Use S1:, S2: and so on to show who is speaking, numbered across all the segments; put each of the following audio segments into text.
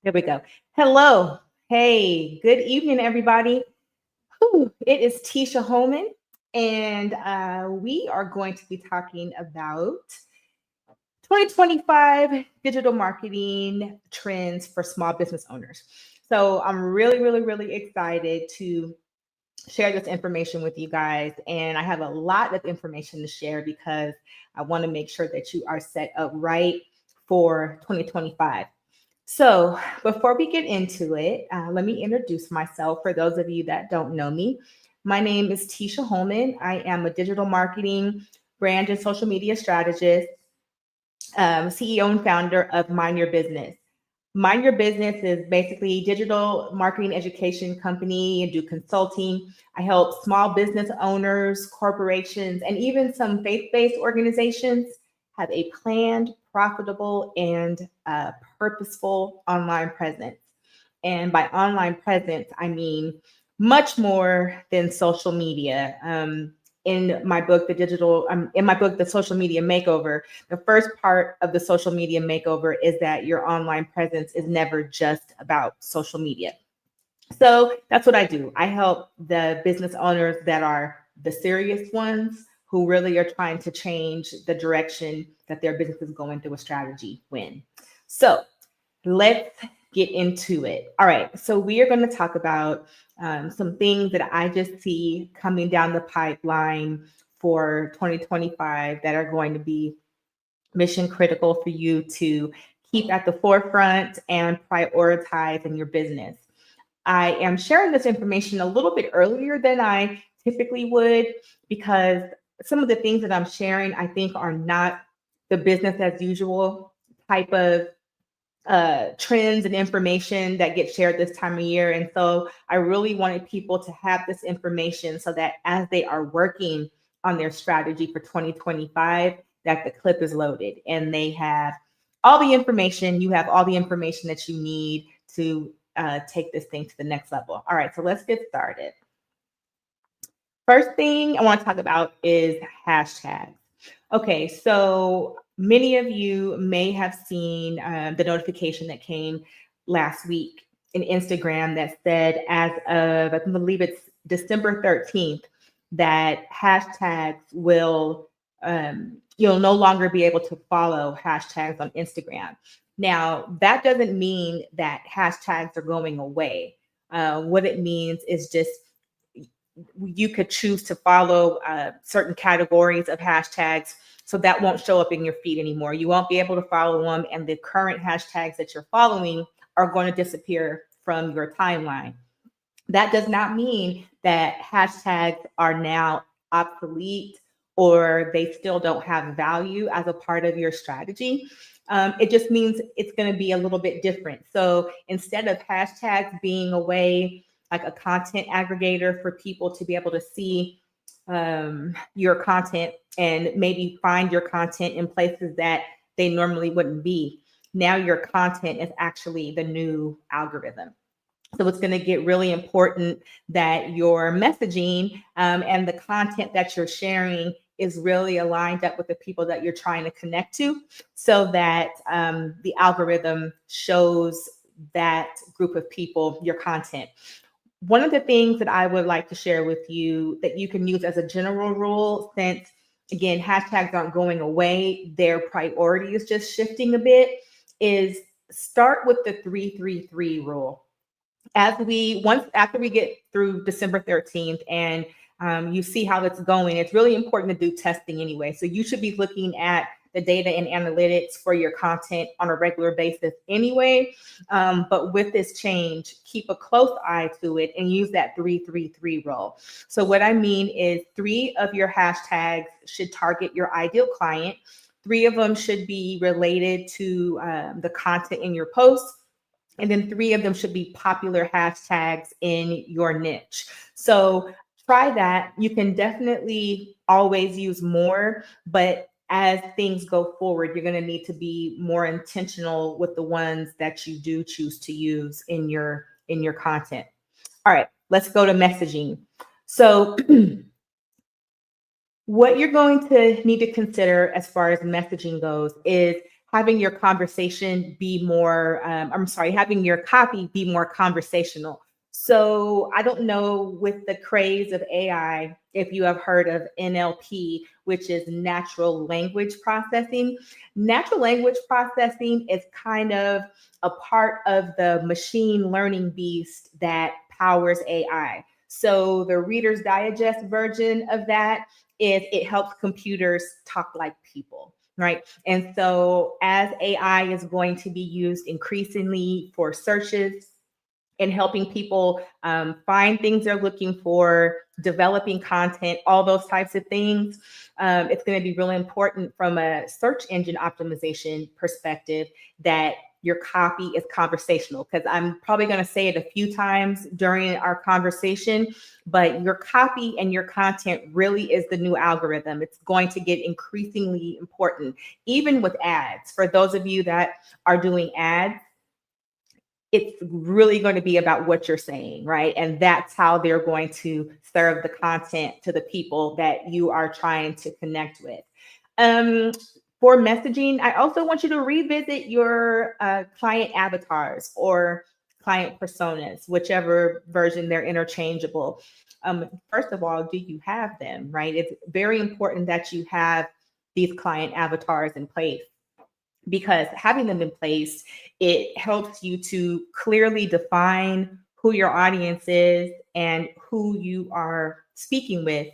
S1: There we go. Hello. Hey, good evening, everybody. It is Tisha Holman, and we are going to be talking about 2025 digital marketing trends for small business owners. So I'm really excited to share this information with you guys. And I have a lot of information to share because I want to make sure that you are set up right for 2025. So, before we get into it, let me introduce myself for those of you that don't know me. My name is Tisha Holman. I am a digital marketing, brand, and social media strategist, CEO and founder of Mind Your Business. Mind Your Business is basically digital marketing education company and do consulting. I help small business owners, corporations, and even some faith-based organizations have a planned, profitable, and purposeful online presence. And by online presence, I mean much more than social media. In my book, The Social Media Makeover, the first part of the social media makeover is that your online presence is never just about social media. So that's what I do. I help the business owners that are the serious ones who really are trying to change the direction that their business is going through a strategy win. So let's get into it. All right. So we are going to talk about some things that I just see coming down the pipeline for 2025 that are going to be mission critical for you to keep at the forefront and prioritize in your business. I am sharing this information a little bit earlier than I typically would because some of the things that I'm sharing, I think, are not the business as usual type of trends and information that get shared this time of year. And so I really wanted people to have this information so that as they are working on their strategy for 2025, that the clip is loaded and they have all the information. You have all the information that you need to take this thing to the next level. All right, so let's get started. First thing I want to talk about is hashtags. Okay, so many of you may have seen the notification that came last week in Instagram that said, as of, I believe it's December 13th, that hashtags will, you'll no longer be able to follow hashtags on Instagram. Now, that doesn't mean that hashtags are going away. What it means is just you could choose to follow certain categories of hashtags, so that won't show up in your feed anymore. You won't be able to follow them, and the current hashtags that you're following are going to disappear from your timeline. That does not mean that hashtags are now obsolete or they still don't have value as a part of your strategy. It just means it's going to be a little bit different. So instead of hashtags being a way, like a content aggregator for people to be able to see your content and maybe find your content in places that they normally wouldn't be, now your content is actually the new algorithm. So it's going to get really important that your messaging and the content that you're sharing is really aligned up with the people that you're trying to connect to, so that the algorithm shows that group of people your content. One of the things that I would like to share with you that you can use as a general rule, since again, hashtags aren't going away, their priority is just shifting a bit, is start with the 333 rule. After we get through December 13th and you see how it's going, it's really important to do testing anyway. So you should be looking at the data and analytics for your content on a regular basis anyway. But with this change, keep a close eye to it and use that 333 rule. So what I mean is 3 of your hashtags should target your ideal client. 3 of them should be related to the content in your posts. And then 3 of them should be popular hashtags in your niche. So try that. You can definitely always use more, but as things go forward, you're going to need to be more intentional with the ones that you do choose to use in your content. All right, let's go to messaging. So what you're going to need to consider as far as messaging goes is having your conversation be more, having your copy be more conversational. So I don't know, with the craze of AI, if you have heard of NLP, which is natural language processing. Natural language processing is kind of a part of the machine learning beast that powers AI. So the Reader's Digest version of that is it helps computers talk like people, right? And so as AI is going to be used increasingly for searches and helping people find things they're looking for, developing content, all those types of things, it's going to be really important from a search engine optimization perspective that your copy is conversational, because I'm probably going to say it a few times during our conversation, but your copy and your content really is the new algorithm. It's going to get increasingly important, even with ads. For those of you that are doing ads, it's really going to be about what you're saying, right? And that's how they're going to serve the content to the people that you are trying to connect with. For messaging, I also want you to revisit your client avatars or client personas, whichever version, they're interchangeable. First of all, do you have them, right? It's very important that you have these client avatars in place, because having them in place, it helps you to clearly define who your audience is and who you are speaking with,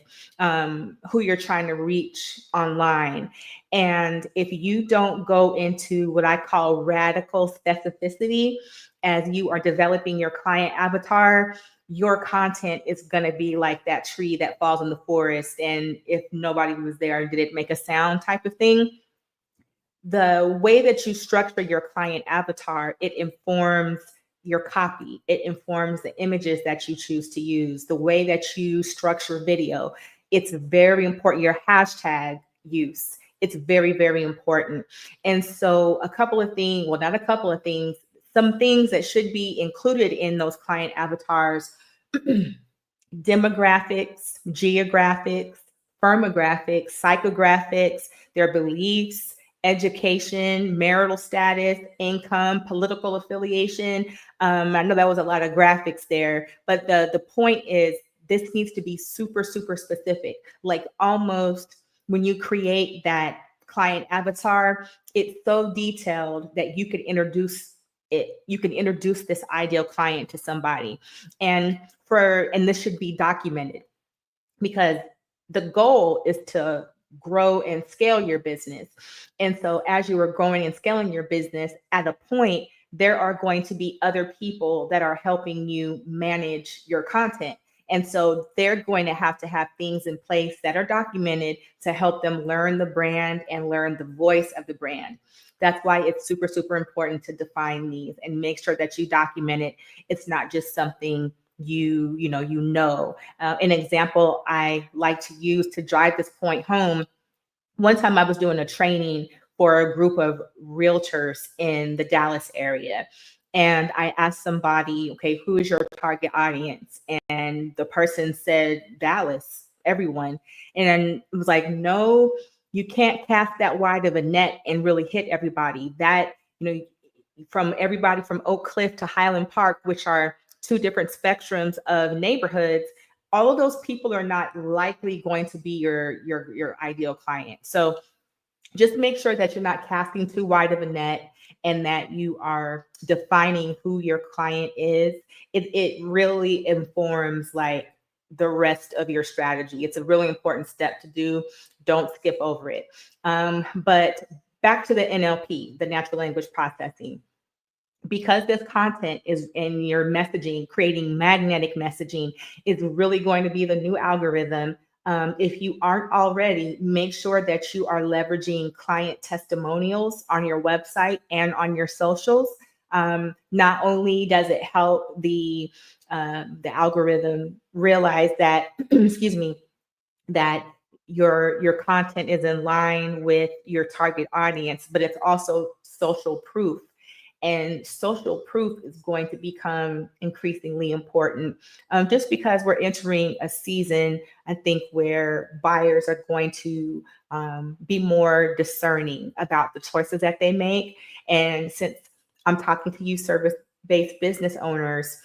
S1: who you're trying to reach online. And if you don't go into what I call radical specificity as you are developing your client avatar, your content is going to be like that tree that falls in the forest, and if nobody was there, did it make a sound type of thing. The way that you structure your client avatar, it informs your copy. It informs the images that you choose to use, the way that you structure video. It's very important. Your hashtag use, it's very, very important. And so a couple of things, well, not a couple of things, some things that should be included in those client avatars: demographics, geographics, firmographics, psychographics, their beliefs, education, marital status, income, political affiliation. I know that was a lot of graphics there, but the point is, this needs to be super, super specific. Like, almost when you create that client avatar, it's so detailed that you could introduce this ideal client to somebody. And this should be documented, because the goal is to grow and scale your business. And so as you are growing and scaling your business, at a point, there are going to be other people that are helping you manage your content. And so they're going to have things in place that are documented to help them learn the brand and learn the voice of the brand. That's why it's super, super important to define these and make sure that you document it. It's not just something you know. An example I like to use to drive this point home: one time I was doing a training for a group of realtors in the Dallas area. And I asked somebody, okay, who is your target audience? And the person said, Dallas, everyone. And it was like, no, you can't cast that wide of a net and really hit everybody. That, from everybody from Oak Cliff to Highland Park, which are two different spectrums of neighborhoods, all of those people are not likely going to be your ideal client. So just make sure that you're not casting too wide of a net and that you are defining who your client is. It really informs like the rest of your strategy. It's a really important step to do. Don't skip over it. But back to the NLP, the natural language processing. Because this content is in your messaging, creating magnetic messaging is really going to be the new algorithm. If you aren't already, make sure that you are leveraging client testimonials on your website and on your socials. Not only does it help the algorithm realize that, excuse me, that your content is in line with your target audience, but it's also social proof. And social proof is going to become increasingly important, just because we're entering a season, I think, where buyers are going to be more discerning about the choices that they make. And since I'm talking to you service-based business owners,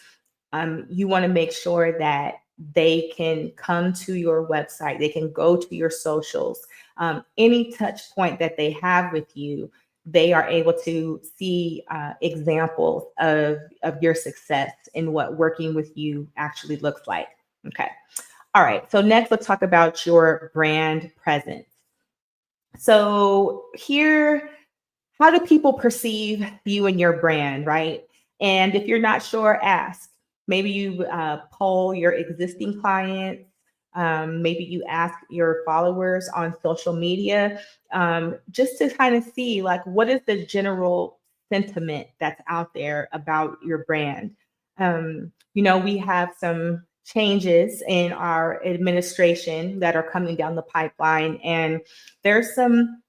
S1: you want to make sure that they can come to your website, they can go to your socials, any touch point that they have with you, they are able to see examples of your success and what working with you actually looks like. Okay. All right. So next, let's talk about your brand presence. So here, how do people perceive you and your brand, right? And if you're not sure, ask. Maybe you poll your existing clients. Maybe you ask your followers on social media, just to kind of see, like, what is the general sentiment that's out there about your brand. We have some changes in our administration that are coming down the pipeline, and there's some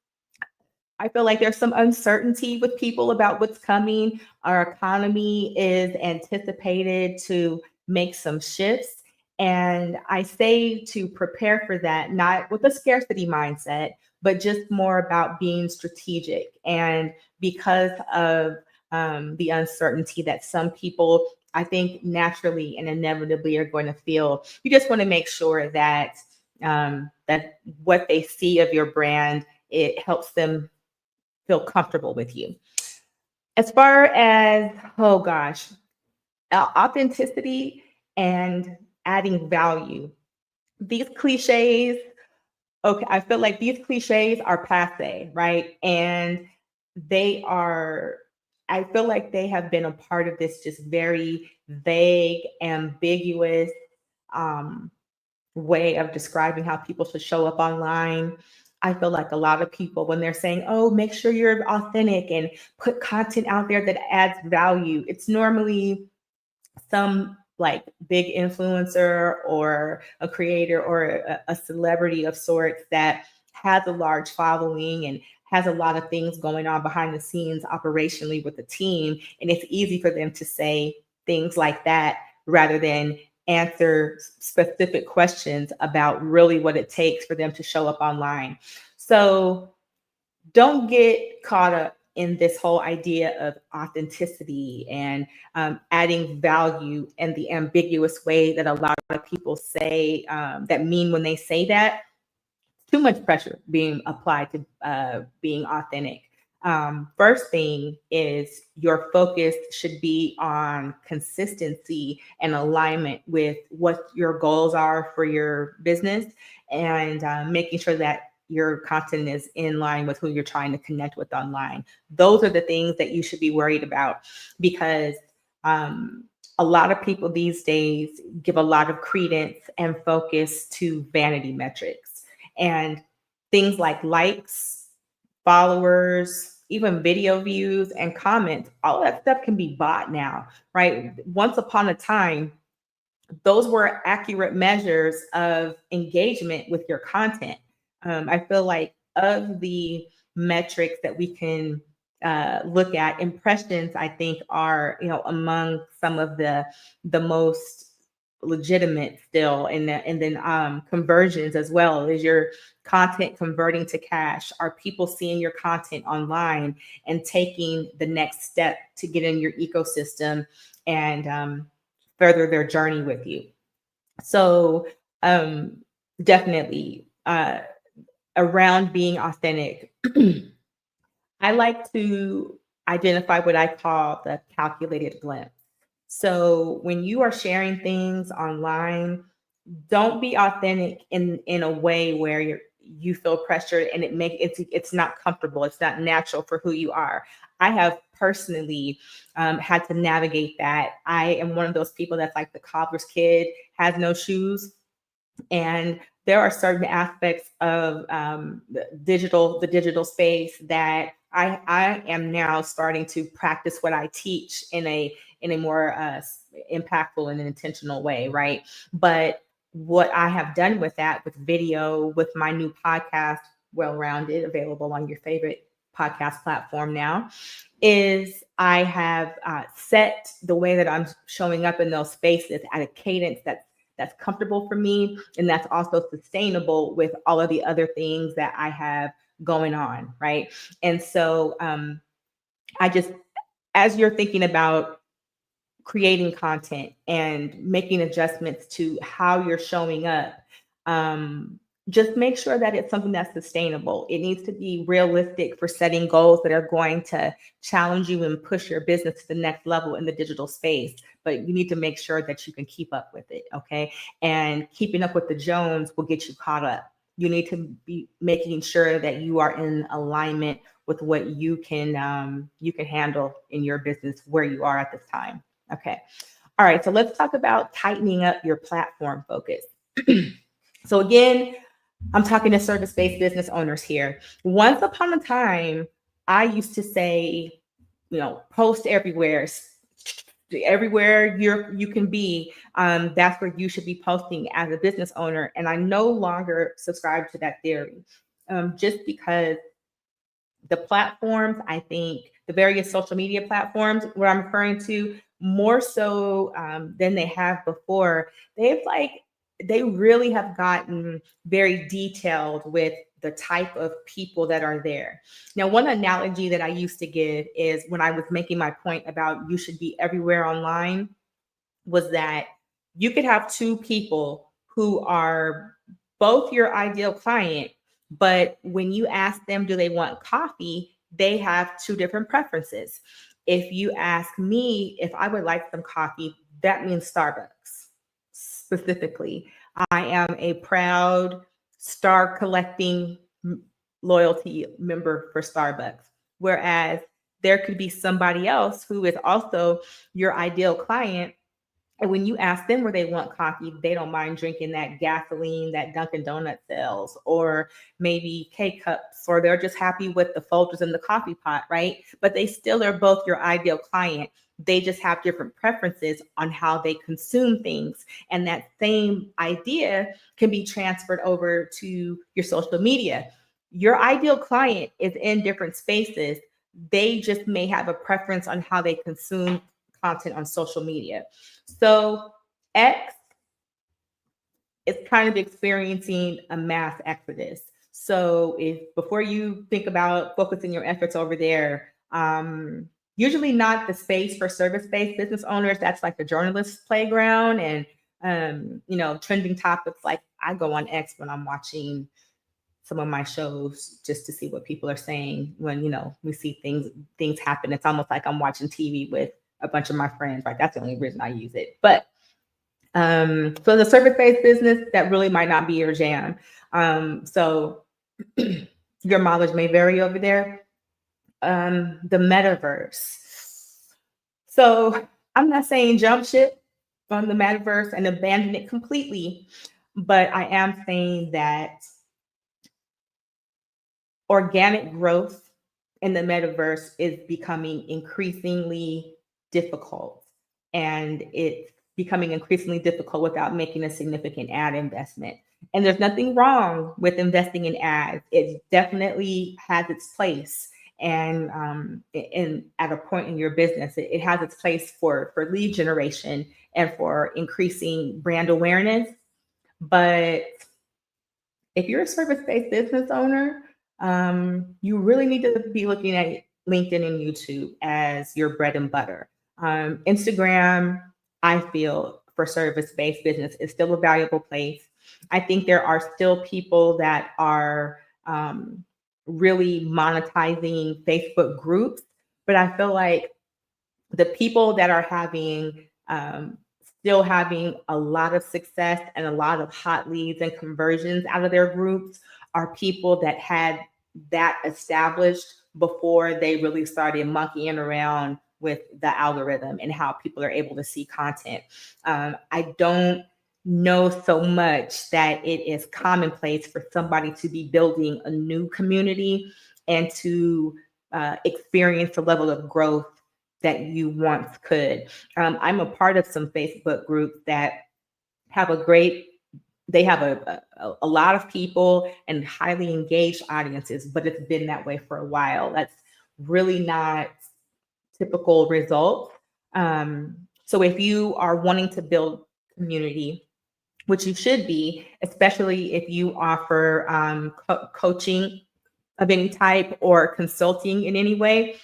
S1: I feel like there's some uncertainty with people about what's coming. Our economy is anticipated to make some shifts. And I say to prepare for that, not with a scarcity mindset, but just more about being strategic. And because of the uncertainty that some people, I think, naturally and inevitably are going to feel, you just want to make sure that that what they see of your brand, it helps them feel comfortable with you. As far as, oh gosh, authenticity and adding value, these cliches, okay, I feel like these cliches are passe, right? And I feel like they have been a part of this just very vague, ambiguous um, way of describing how people should show up online. I feel like a lot of people, when they're saying, oh, make sure you're authentic and put content out there that adds value, it's normally some like big influencer or a creator or a celebrity of sorts that has a large following and has a lot of things going on behind the scenes operationally with the team. And it's easy for them to say things like that rather than answer specific questions about really what it takes for them to show up online. So don't get caught up in this whole idea of authenticity and adding value and the ambiguous way that a lot of people say that mean when they say that. Too much pressure being applied to being authentic. First thing is your focus should be on consistency and alignment with what your goals are for your business, and making sure that your content is in line with who you're trying to connect with online. Those are the things that you should be worried about, because a lot of people these days give a lot of credence and focus to vanity metrics and things like likes, followers, even video views and comments. All that stuff can be bought now, right? Once upon a time, those were accurate measures of engagement with your content. I feel like of the metrics that we can look at, impressions, I think, are among some of the most legitimate still, and then conversions as well. Is your content converting to cash? Are people seeing your content online and taking the next step to get in your ecosystem and further their journey with you? So definitely around being authentic, I like to identify what I call the calculated glimpse. So when you are sharing things online, don't be authentic in a way where you feel pressured and it's not comfortable. It's not natural for who you are. I have personally had to navigate that. I am one of those people that's like the cobbler's kid, has no shoes. And there are certain aspects of the digital space that I am now starting to practice what I teach in a more impactful and intentional way, right? But what I have done with that, with video, with my new podcast, Well Rounded, available on your favorite podcast platform now, is I have set the way that I'm showing up in those spaces at a cadence that's comfortable for me, and that's also sustainable with all of the other things that I have going on, right? And so I just, as you're thinking about creating content and making adjustments to how you're showing up, just make sure that it's something that's sustainable. It needs to be realistic for setting goals that are going to challenge you and push your business to the next level in the digital space. But you need to make sure that you can keep up with it, okay? And keeping up with the Jones will get you caught up. You need to be making sure that you are in alignment with what you can handle in your business where you are at this time. Okay. All right. So let's talk about tightening up your platform focus. So again, I'm talking to service-based business owners here. Once upon a time, I used to say, post everywhere. Everywhere you can be, that's where you should be posting as a business owner. And I no longer subscribe to that theory, just because the platforms, I think the various social media platforms, what I'm referring to, more so than they have before, they really have gotten very detailed with the type of people that are there. Now, one analogy that I used to give is when I was making my point about you should be everywhere online, was that you could have two people who are both your ideal client, but when you ask them, do they want coffee? They have two different preferences. If you ask me if I would like some coffee, that means Starbucks specifically. I am a proud star collecting loyalty member for Starbucks. Whereas there could be somebody else who is also your ideal client, and when you ask them where they want coffee, they don't mind drinking that gasoline that Dunkin' Donuts sells, or maybe K-Cups, or they're just happy with the Folgers in the coffee pot, right? But they still are both your ideal client. They just have different preferences on how they consume things. And that same idea can be transferred over to your social media. Your ideal client is in different spaces. They just may have a preference on how they consume content on social media. So X is kind of experiencing a mass exodus. So before you think about focusing your efforts over there, usually not the space for service-based business owners. That's like the journalist playground, and trending topics. Like I go on X when I'm watching some of my shows just to see what people are saying when we see things happen. It's almost like I'm watching TV with a bunch of my friends, right? That's the only reason I use it. But so the service-based business, that really might not be your jam. So your mileage may vary over there. The metaverse. So I'm not saying jump ship on the metaverse and abandon it completely, but I am saying that organic growth in the metaverse is becoming increasingly difficult, and it's becoming increasingly difficult without making a significant ad investment. And there's nothing wrong with investing in ads. It definitely has its place. And at a point in your business, it has its place for lead generation and for increasing brand awareness. But if you're a service-based business owner, you really need to be looking at LinkedIn and YouTube as your bread and butter. Instagram, I feel, for service-based business is still a valuable place. I think there are still people that are really monetizing Facebook groups, but I feel like the people that are still having a lot of success and a lot of hot leads and conversions out of their groups are people that had that established before they really started monkeying around with the algorithm and how people are able to see content. I don't know so much that it is commonplace for somebody to be building a new community and to experience the level of growth that you once could. I'm a part of some Facebook groups that have a great they have a lot of people and highly engaged audiences, but it's been that way for a while. That's really not typical results. So if you are wanting to build community, which you should be, especially if you offer coaching of any type or consulting in any way,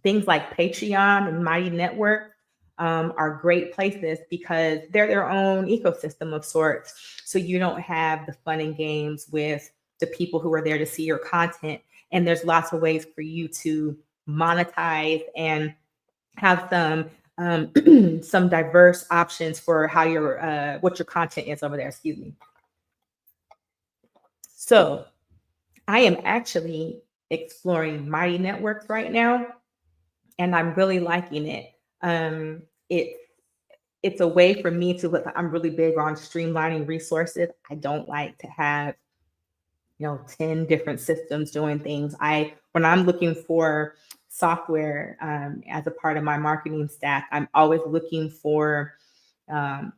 S1: things like Patreon and Mighty Network are great places because they're their own ecosystem of sorts. So you don't have the fun and games with the people who are there to see your content. And there's lots of ways for you to monetize and have some diverse options for how your what your content is over there. Excuse me. So I am actually exploring Mighty Networks right now, and I'm really liking it. It it's a way for me to look. I'm really big on streamlining resources. I don't like to have 10 different systems doing things. When I'm looking for software as a part of my marketing stack, I'm always looking for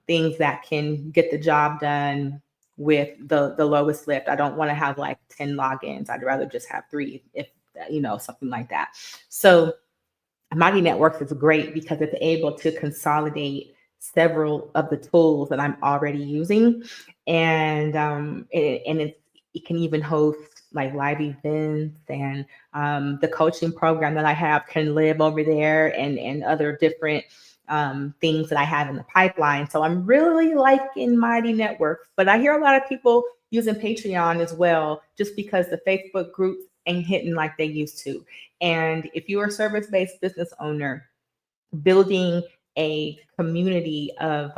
S1: things that can get the job done with the lowest lift. I don't want to have like 10 logins. I'd rather just have 3, if something like that. So Mighty Networks is great because it's able to consolidate several of the tools that I'm already using, and it can even host like live events, and the coaching program that I have can live over there, and other different things that I have in the pipeline. So I'm really liking Mighty Networks, but I hear a lot of people using Patreon as well, just because the Facebook groups ain't hitting like they used to. And if you're a service-based business owner, building a community of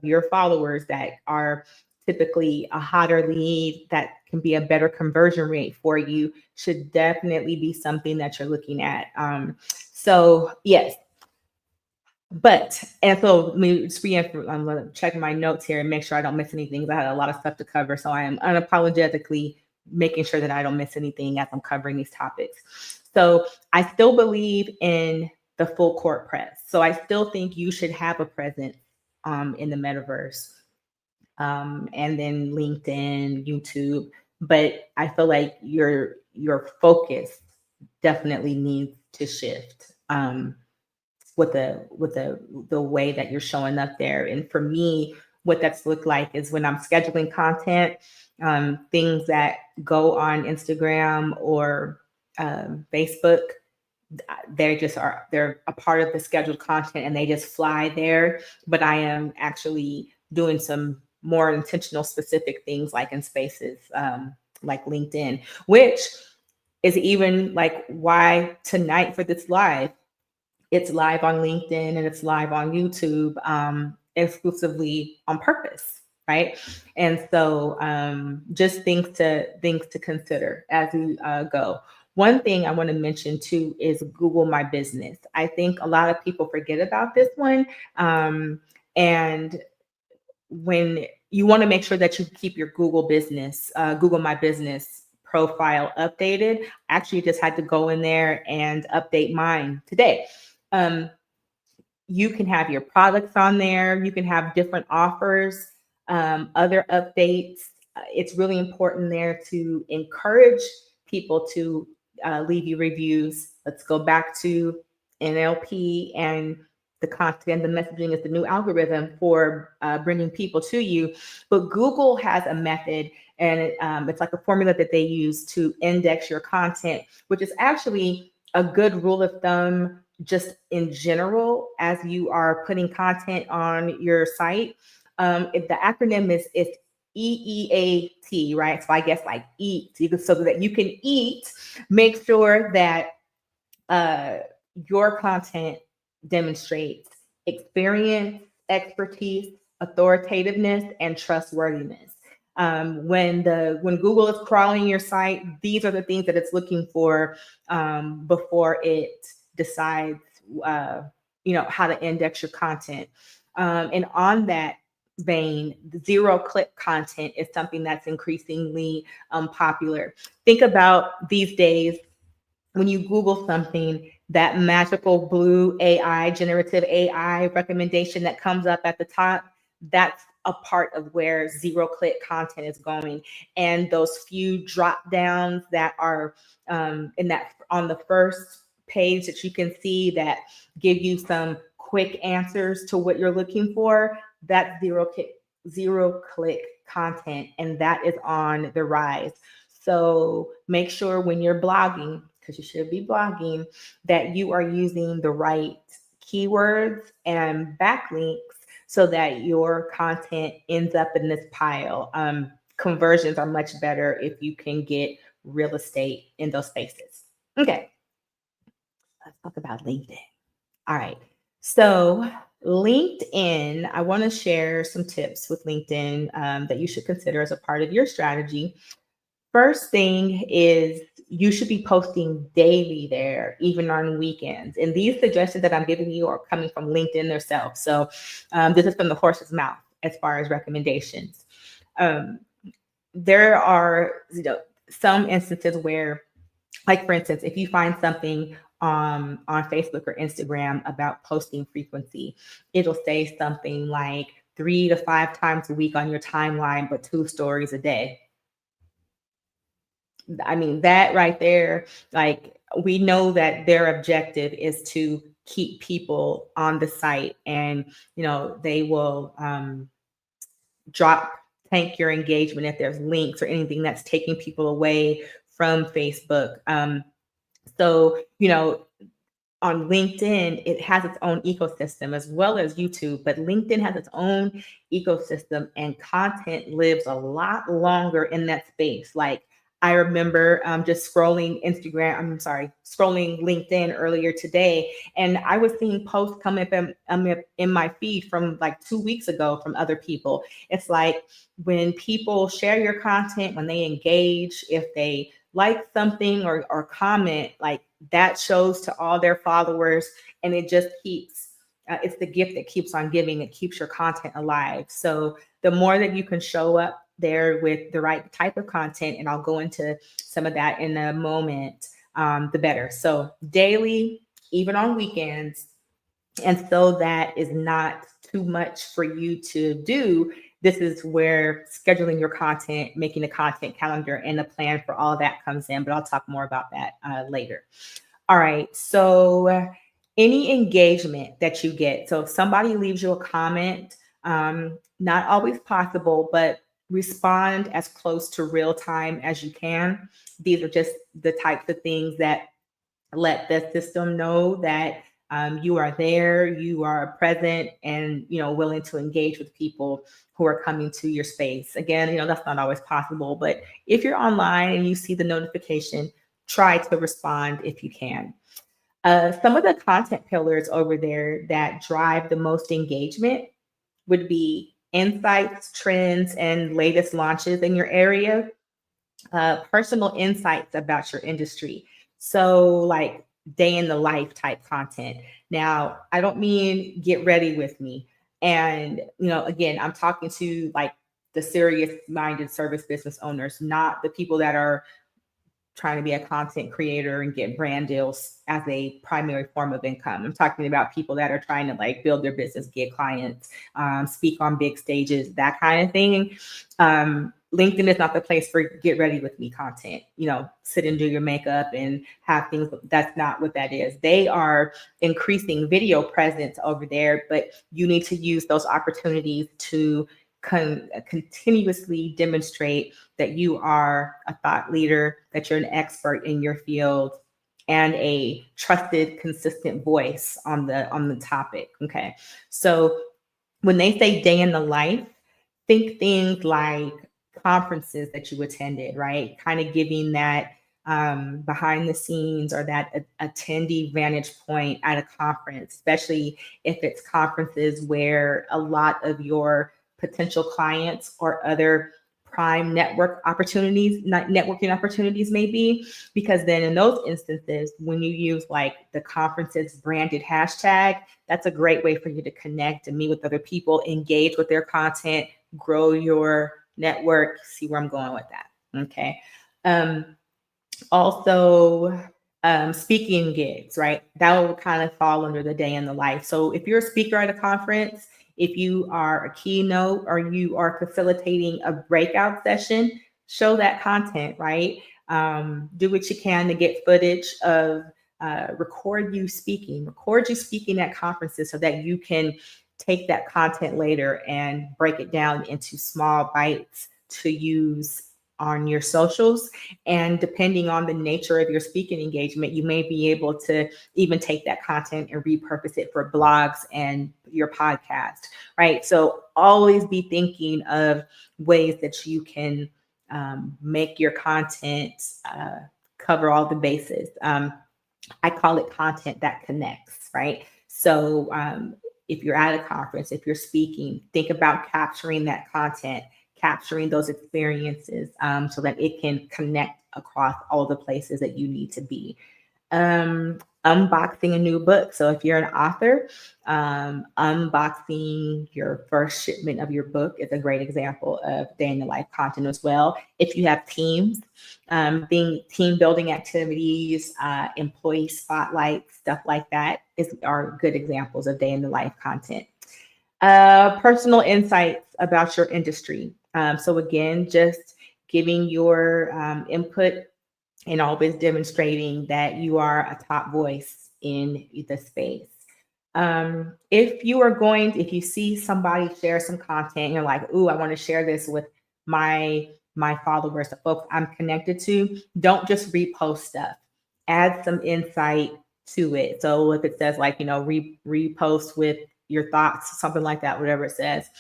S1: your followers that are typically a hotter lead that can be a better conversion rate for you should definitely be something that you're looking at. So yes. And so let me just I'm going to check my notes here and make sure I don't miss anything. I had a lot of stuff to cover. So I am unapologetically making sure that I don't miss anything as I'm covering these topics. So I still believe in the full court press. So I still think you should have a presence in the metaverse, and then LinkedIn, YouTube. But I feel like your focus definitely needs to shift with the way that you're showing up there. And for me, what that's looked like is when I'm scheduling content, things that go on Instagram or Facebook, they're a part of the scheduled content and they just fly there. But I am actually doing some more intentional, specific things like in spaces like LinkedIn, which is even like why tonight for this live, it's live on LinkedIn and it's live on YouTube, exclusively on purpose, right? And so just things to consider as we go. One thing I want to mention too is Google My Business. I think a lot of people forget about this one, and when you want to make sure that you keep your Google My Business profile updated. I actually just had to go in there and update mine today. You can have your products on there. You can have different offers, other updates. It's really important there to encourage people to leave you reviews. Let's go back to NLP and the content, the messaging is the new algorithm for bringing people to you. But Google has a method, and it's like a formula that they use to index your content, which is actually a good rule of thumb just in general as you are putting content on your site. If the acronym is EEAT, right? So I guess like eat, so that you can eat, make sure that your content demonstrates experience, expertise, authoritativeness, and trustworthiness. When Google is crawling your site, these are the things that it's looking for before it decides, how to index your content. And on that vein, the zero-click content is something that's increasingly popular. Think about these days when you Google something, that magical blue AI, generative AI recommendation that comes up at the top, that's a part of where zero-click content is going. And those few drop downs that are in that on the first page that you can see that give you some quick answers to what you're looking for, that's zero-click content, and that is on the rise. So make sure when you're blogging, because you should be blogging, that you are using the right keywords and backlinks so that your content ends up in this pile. Conversions are much better if you can get real estate in those spaces. Okay, let's talk about LinkedIn. All right. So LinkedIn, I want to share some tips with LinkedIn that you should consider as a part of your strategy. First thing is you should be posting daily there, even on weekends. And these suggestions that I'm giving you are coming from LinkedIn themselves. So this is from the horse's mouth as far as recommendations. There are some instances where, like for instance, if you find something on Facebook or Instagram about posting frequency, it'll say something like 3 to 5 times a week on your timeline, but 2 stories a day. I mean, that right there, like we know that their objective is to keep people on the site, and they will tank your engagement if there's links or anything that's taking people away from Facebook. So, on LinkedIn, it has its own ecosystem as well as YouTube, but LinkedIn has its own ecosystem, and content lives a lot longer in that space. Like I remember just scrolling LinkedIn earlier today, and I was seeing posts come up in my feed from like 2 weeks ago from other people. It's like when people share your content, when they engage, if they like something or comment, like that shows to all their followers, and it just keeps, it's the gift that keeps on giving. It keeps your content alive. So the more that you can show up there with the right type of content, and I'll go into some of that in a moment, the better. So daily, even on weekends. And so that is not too much for you to do. This is where scheduling your content, making a content calendar, and a plan for all of that comes in. But I'll talk more about that later. All right. So any engagement that you get. So if somebody leaves you a comment, not always possible, but respond as close to real time as you can. These are just the types of things that let the system know that you are there, you are present, and willing to engage with people who are coming to your space. Again, that's not always possible, but if you're online and you see the notification, try to respond if you can. Some of the content pillars over there that drive the most engagement would be insights, trends, and latest launches in your area. Personal insights about your industry. So like day in the life type content. Now, I don't mean get ready with me. And, again, I'm talking to like the serious minded service business owners, not the people that are trying to be a content creator and get brand deals as a primary form of income. I'm talking about people that are trying to like build their business, get clients, speak on big stages, that kind of thing. LinkedIn is not the place for get ready with me content, sit and do your makeup and have things. That's not what that is. They are increasing video presence over there, but you need to use those opportunities to continuously demonstrate that you are a thought leader, that you're an expert in your field, and a trusted, consistent voice on the topic. Okay. So when they say day in the life, think things like conferences that you attended, right? Kind of giving that behind the scenes or that attendee vantage point at a conference, especially if it's conferences where a lot of your potential clients or other prime networking opportunities may be, because then in those instances, when you use like the conference's branded hashtag, that's a great way for you to connect and meet with other people, engage with their content, grow your network. See where I'm going with that. Okay. Also, speaking gigs, right? That will kind of fall under the day in the life. So if you're a speaker at a conference, If you are a keynote or you are facilitating a breakout session, show that content, right? Do what you can to get footage of record you speaking at conferences so that you can take that content later and break it down into small bites to use on your socials. And depending on the nature of your speaking engagement, you may be able to even take that content and repurpose it for blogs and your podcast, right? So always be thinking of ways that you can make your content cover all the bases. I call it content that connects, right? So if you're at a conference, if you're speaking, think about capturing that content, capturing those experiences so that it can connect across all the places that you need to be. Unboxing a new book. So if you're an author, unboxing your first shipment of your book is a great example of day in the life content as well. If you have teams, team building activities, employee spotlight, stuff like that are good examples of day in the life content. Personal insights about your industry. So again, just giving your input and always demonstrating that you are a top voice in the space. If you see somebody share some content, and you're like, ooh, I want to share this with my followers, the folks I'm connected to, don't just repost stuff. Add some insight to it. So if it says like, repost with your thoughts, something like that, whatever it says,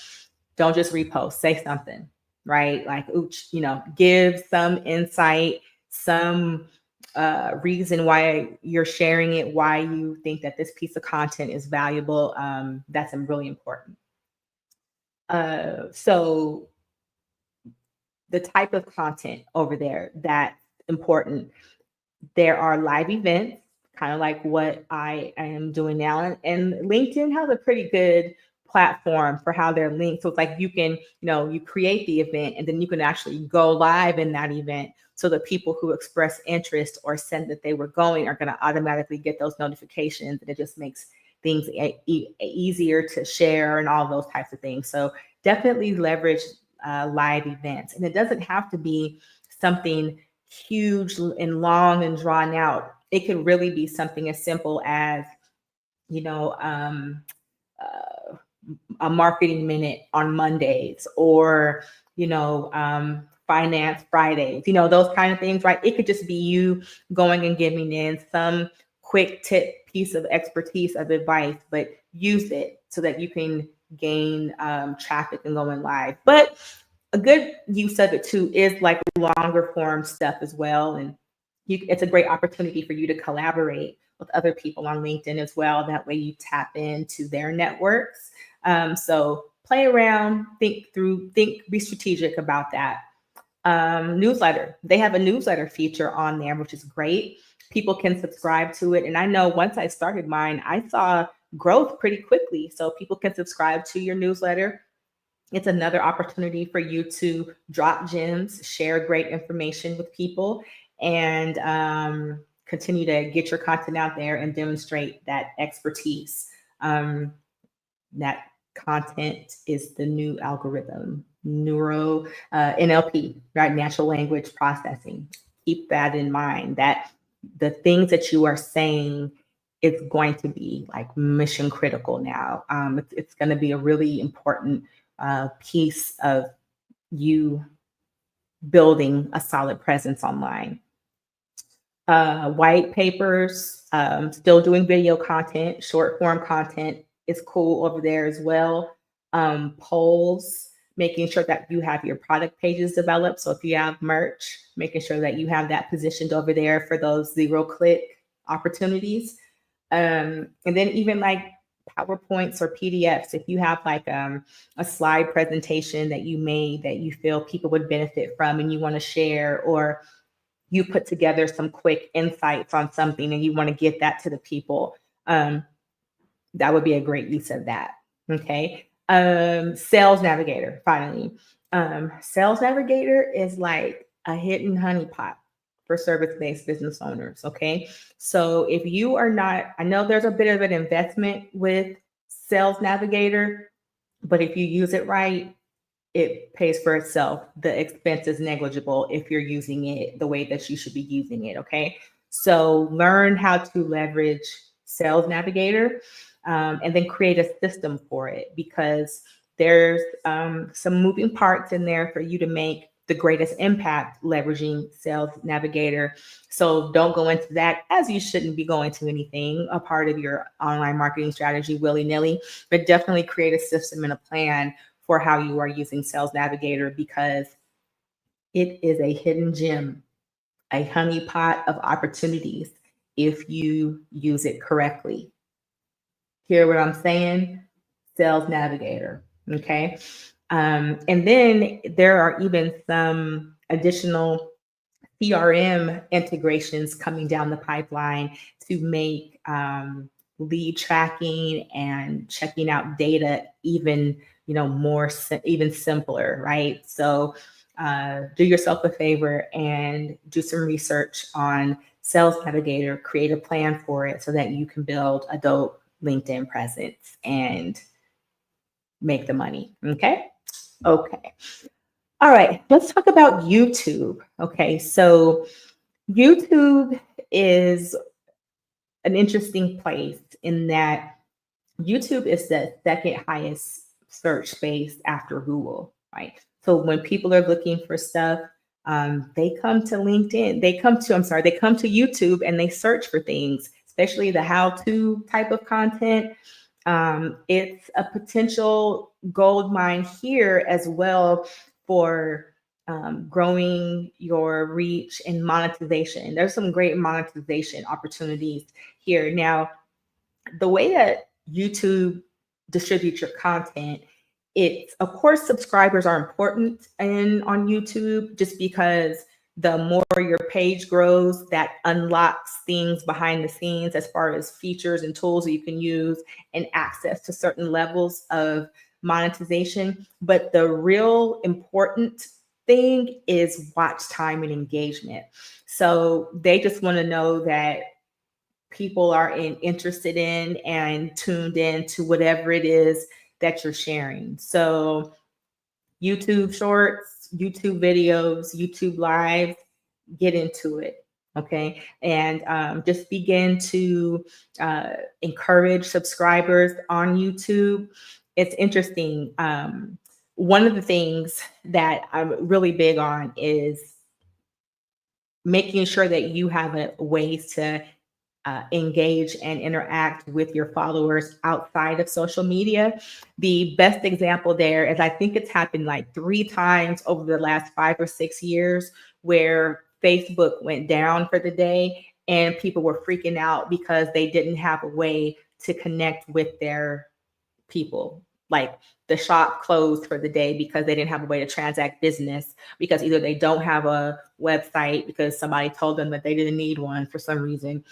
S1: don't just repost, say something, right? Like, give some insight, some reason why you're sharing it, why you think that this piece of content is valuable. That's really important. So the type of content over there that's important. There are live events, kind of like what I am doing now. And LinkedIn has a pretty good platform for how they're linked. So it's like you can, you create the event and then you can actually go live in that event. So the people who express interest or said that they were going are going to automatically get those notifications. And it just makes things easier to share and all those types of things. So definitely leverage live events. And it doesn't have to be something huge and long and drawn out. It could really be something as simple as, a marketing minute on Mondays, or, finance Fridays, those kind of things, right? It could just be you going and giving in some quick tip piece of expertise of advice, but use it so that you can gain traffic and going live. But a good use of it too is like longer form stuff as well. And it's a great opportunity for you to collaborate with other people on LinkedIn as well. That way you tap into their networks. So play around, be strategic about that. Newsletter. They have a newsletter feature on there, which is great. People can subscribe to it. And I know once I started mine, I saw growth pretty quickly. So people can subscribe to your newsletter. It's another opportunity for you to drop gems, share great information with people, and continue to get your content out there and demonstrate that expertise. That content is the new algorithm, NLP, right? Natural language processing. Keep that in mind, that the things that you are saying is going to be like mission critical now. It's going to be a really important piece of you building a solid presence online. White papers, still doing video content, short form content is cool over there as well. Polls, making sure that you have your product pages developed. So if you have merch, making sure that you have that positioned over there for those 0-click opportunities. And then even like PowerPoints or PDFs, if you have like a slide presentation that you made that you feel people would benefit from and you want to share, or you put together some quick insights on something and you want to get that to the people, that would be a great use of that. Okay. Sales Navigator, finally. Sales Navigator is like a hidden honeypot for service-based business owners. Okay. So if you are not, I know there's a bit of an investment with Sales Navigator. But if you use it right, it pays for itself. The expense is negligible if you're using it the way that you should be using it. Okay. So learn how to leverage Sales Navigator, and then create a system for it, because there's some moving parts in there for you to make the greatest impact leveraging Sales Navigator. So don't go into that, as you shouldn't be going to anything a part of your online marketing strategy willy-nilly, but definitely create a system and a plan for how you are using Sales Navigator, because it is a hidden gem, a honeypot of opportunities if you use it correctly. Hear what I'm saying? Sales Navigator. Okay. And then there are even some additional CRM integrations coming down the pipeline to make lead tracking and checking out data even, more even simpler, right? So do yourself a favor and do some research on Sales Navigator, create a plan for it so that you can build a dope LinkedIn presence and make the money. Okay. Okay. All right, let's talk about YouTube. Okay, so YouTube is an interesting place in that YouTube is the second highest search space after Google, right? So when people are looking for stuff, they come to LinkedIn. They come to YouTube and they search for things, especially the how-to type of content. It's a potential gold mine here as well for growing your reach and monetization. There's some great monetization opportunities here. Now, the way that YouTube distributes your content, it's, of course, subscribers are important on YouTube, just because the more your page grows, that unlocks things behind the scenes as far as features and tools that you can use and access to certain levels of monetization. But the real important thing is watch time and engagement. So they just want to know that people are interested in and tuned in to whatever it is that you're sharing. So YouTube shorts, YouTube videos, YouTube lives, get into it. Okay. And just begin to encourage subscribers on YouTube. It's interesting. One of the things that I'm really big on is making sure that you have ways to engage and interact with your followers outside of social media. The best example there is, I think it's happened like 3 times over the last 5 or 6 years, where Facebook went down for the day and people were freaking out because they didn't have a way to connect with their people. Like, the shop closed for the day because they didn't have a way to transact business, because either they don't have a website because somebody told them that they didn't need one for some reason,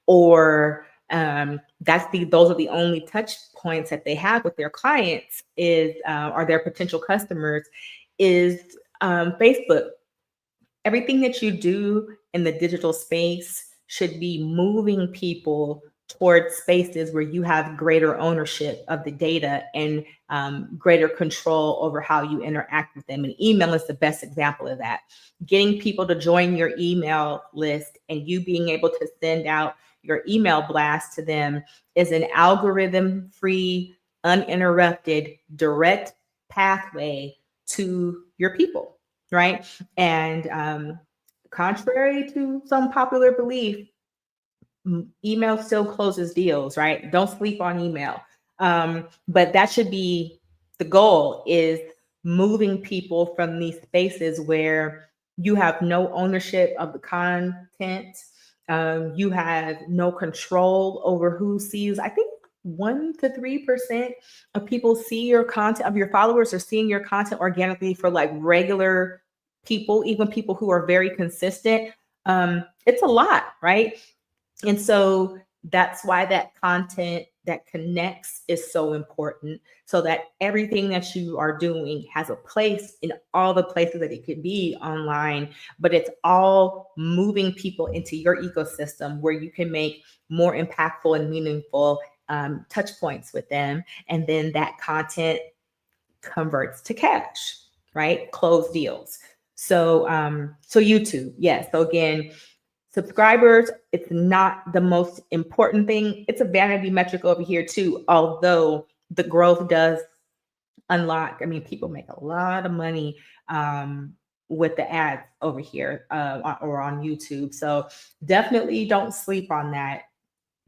S1: or those are the only touch points that they have with their clients or their potential customers is Facebook. Everything that you do in the digital space should be moving people towards spaces where you have greater ownership of the data and greater control over how you interact with them. And email is the best example of that. Getting people to join your email list and you being able to send out your email blast to them is an algorithm-free, uninterrupted, direct pathway to your people, right? And contrary to some popular belief, email still closes deals, right? Don't sleep on email. But that should be the goal, is moving people from these spaces where you have no ownership of the content. You have no control over who sees. I think 1 to 3% of people see your content, of your followers are seeing your content organically for like regular people, even people who are very consistent. It's a lot, right? And so that's why that content that connects is so important, so that everything that you are doing has a place in all the places that it could be online, but it's all moving people into your ecosystem where you can make more impactful and meaningful touch points with them. And then that content converts to cash, right? Close deals. So, so YouTube, yes. So again, subscribers, it's not the most important thing. It's a vanity metric over here too, although the growth does unlock. I mean, people make a lot of money with the ads over here or on YouTube. So definitely don't sleep on that.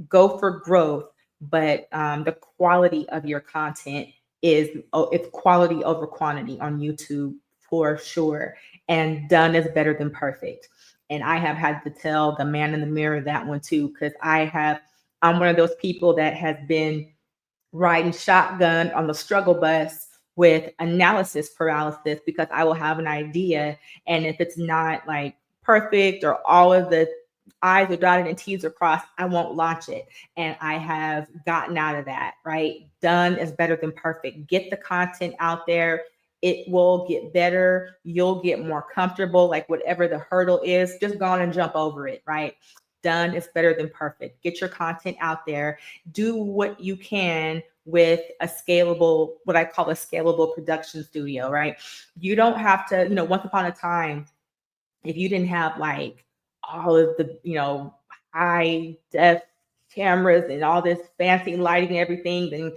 S1: Go for growth, but the quality of your content is it's quality over quantity on YouTube for sure. And done is better than perfect. And I have had to tell the man in the mirror that one too, because I'm one of those people that has been riding shotgun on the struggle bus with analysis paralysis, because I will have an idea, and if it's not like perfect or all of the I's are dotted and T's are crossed, I won't launch it. And I have gotten out of that, right? Done is better than perfect. Get the content out there. It will get better. You'll get more comfortable. Like whatever the hurdle is, just go on and jump over it, right? Done is better than perfect. Get your content out there. Do what you can with a scalable, what I call a scalable production studio, right? You don't have to, once upon a time, if you didn't have like all of the, high def cameras and all this fancy lighting and everything, then,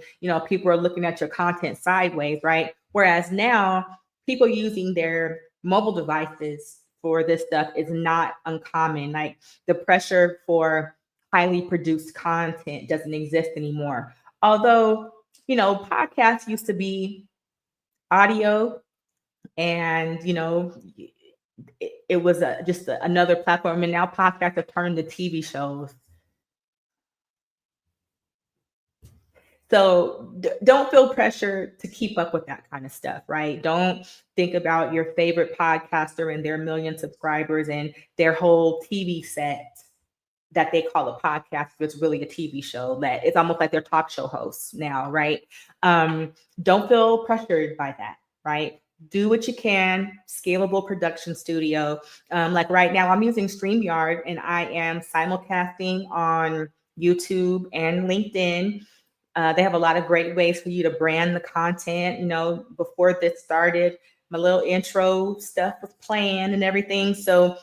S1: people are looking at your content sideways, right? Whereas now, people using their mobile devices for this stuff is not uncommon. Like the pressure for highly produced content doesn't exist anymore. Although, podcasts used to be audio and, it was just another platform. And now podcasts have turned to TV shows. So don't feel pressure to keep up with that kind of stuff, right? Don't think about your favorite podcaster and their million subscribers and their whole TV set that they call a podcast, but it's really a TV show. That it's almost like they're talk show hosts now, right? Don't feel pressured by that, right? Do what you can. Scalable production studio. Like right now, I'm using StreamYard and I am simulcasting on YouTube and LinkedIn. They have a lot of great ways for you to brand the content. Before this started, my little intro stuff was playing and everything. So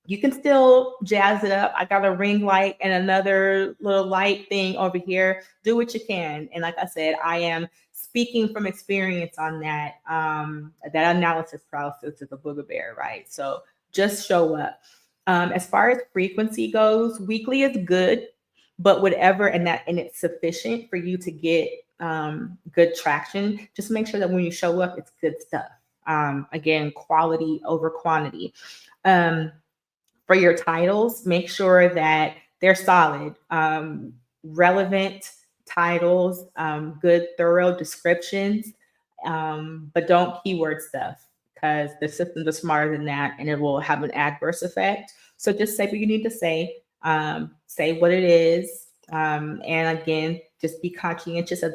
S1: you can still jazz it up. I got a ring light and another little light thing over here. Do what you can. And like I said, I am speaking from experience on that. That analysis process is a booger bear, right? So just show up. As far as frequency goes, weekly is good, but whatever, and it's sufficient for you to get good traction. Just make sure that when you show up, it's good stuff. Again, quality over quantity. For your titles, make sure that they're solid, relevant titles, good, thorough descriptions, but don't keyword stuff, because the systems are smarter than that and it will have an adverse effect. So just say what you need to say what it is, and again, just be conscientious of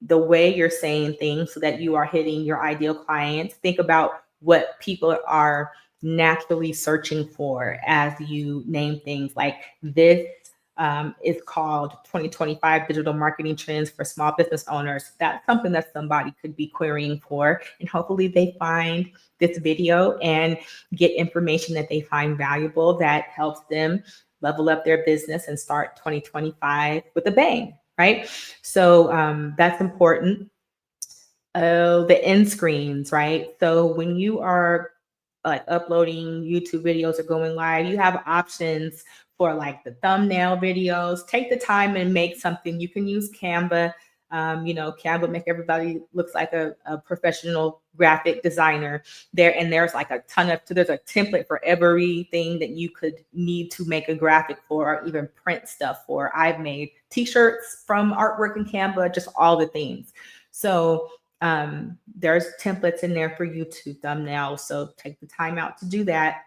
S1: the way you're saying things so that you are hitting your ideal clients. Think about what people are naturally searching for as you name things like this. Is called 2025 Digital Marketing Trends for Small Business Owners. That's something that somebody could be querying for, and hopefully they find this video and get information that they find valuable that helps them level up their business and start 2025 with a bang, right? So that's important. The end screens, right? So when you are like uploading YouTube videos or going live, you have options for like the thumbnail videos. Take the time and make something. You can use Canva. Canva make everybody looks like a professional graphic designer there. And there's like there's a template for everything that you could need to make a graphic for, or even print stuff for. I've made t-shirts from artwork in Canva, just all the things. So there's templates in there for YouTube thumbnails. So take the time out to do that.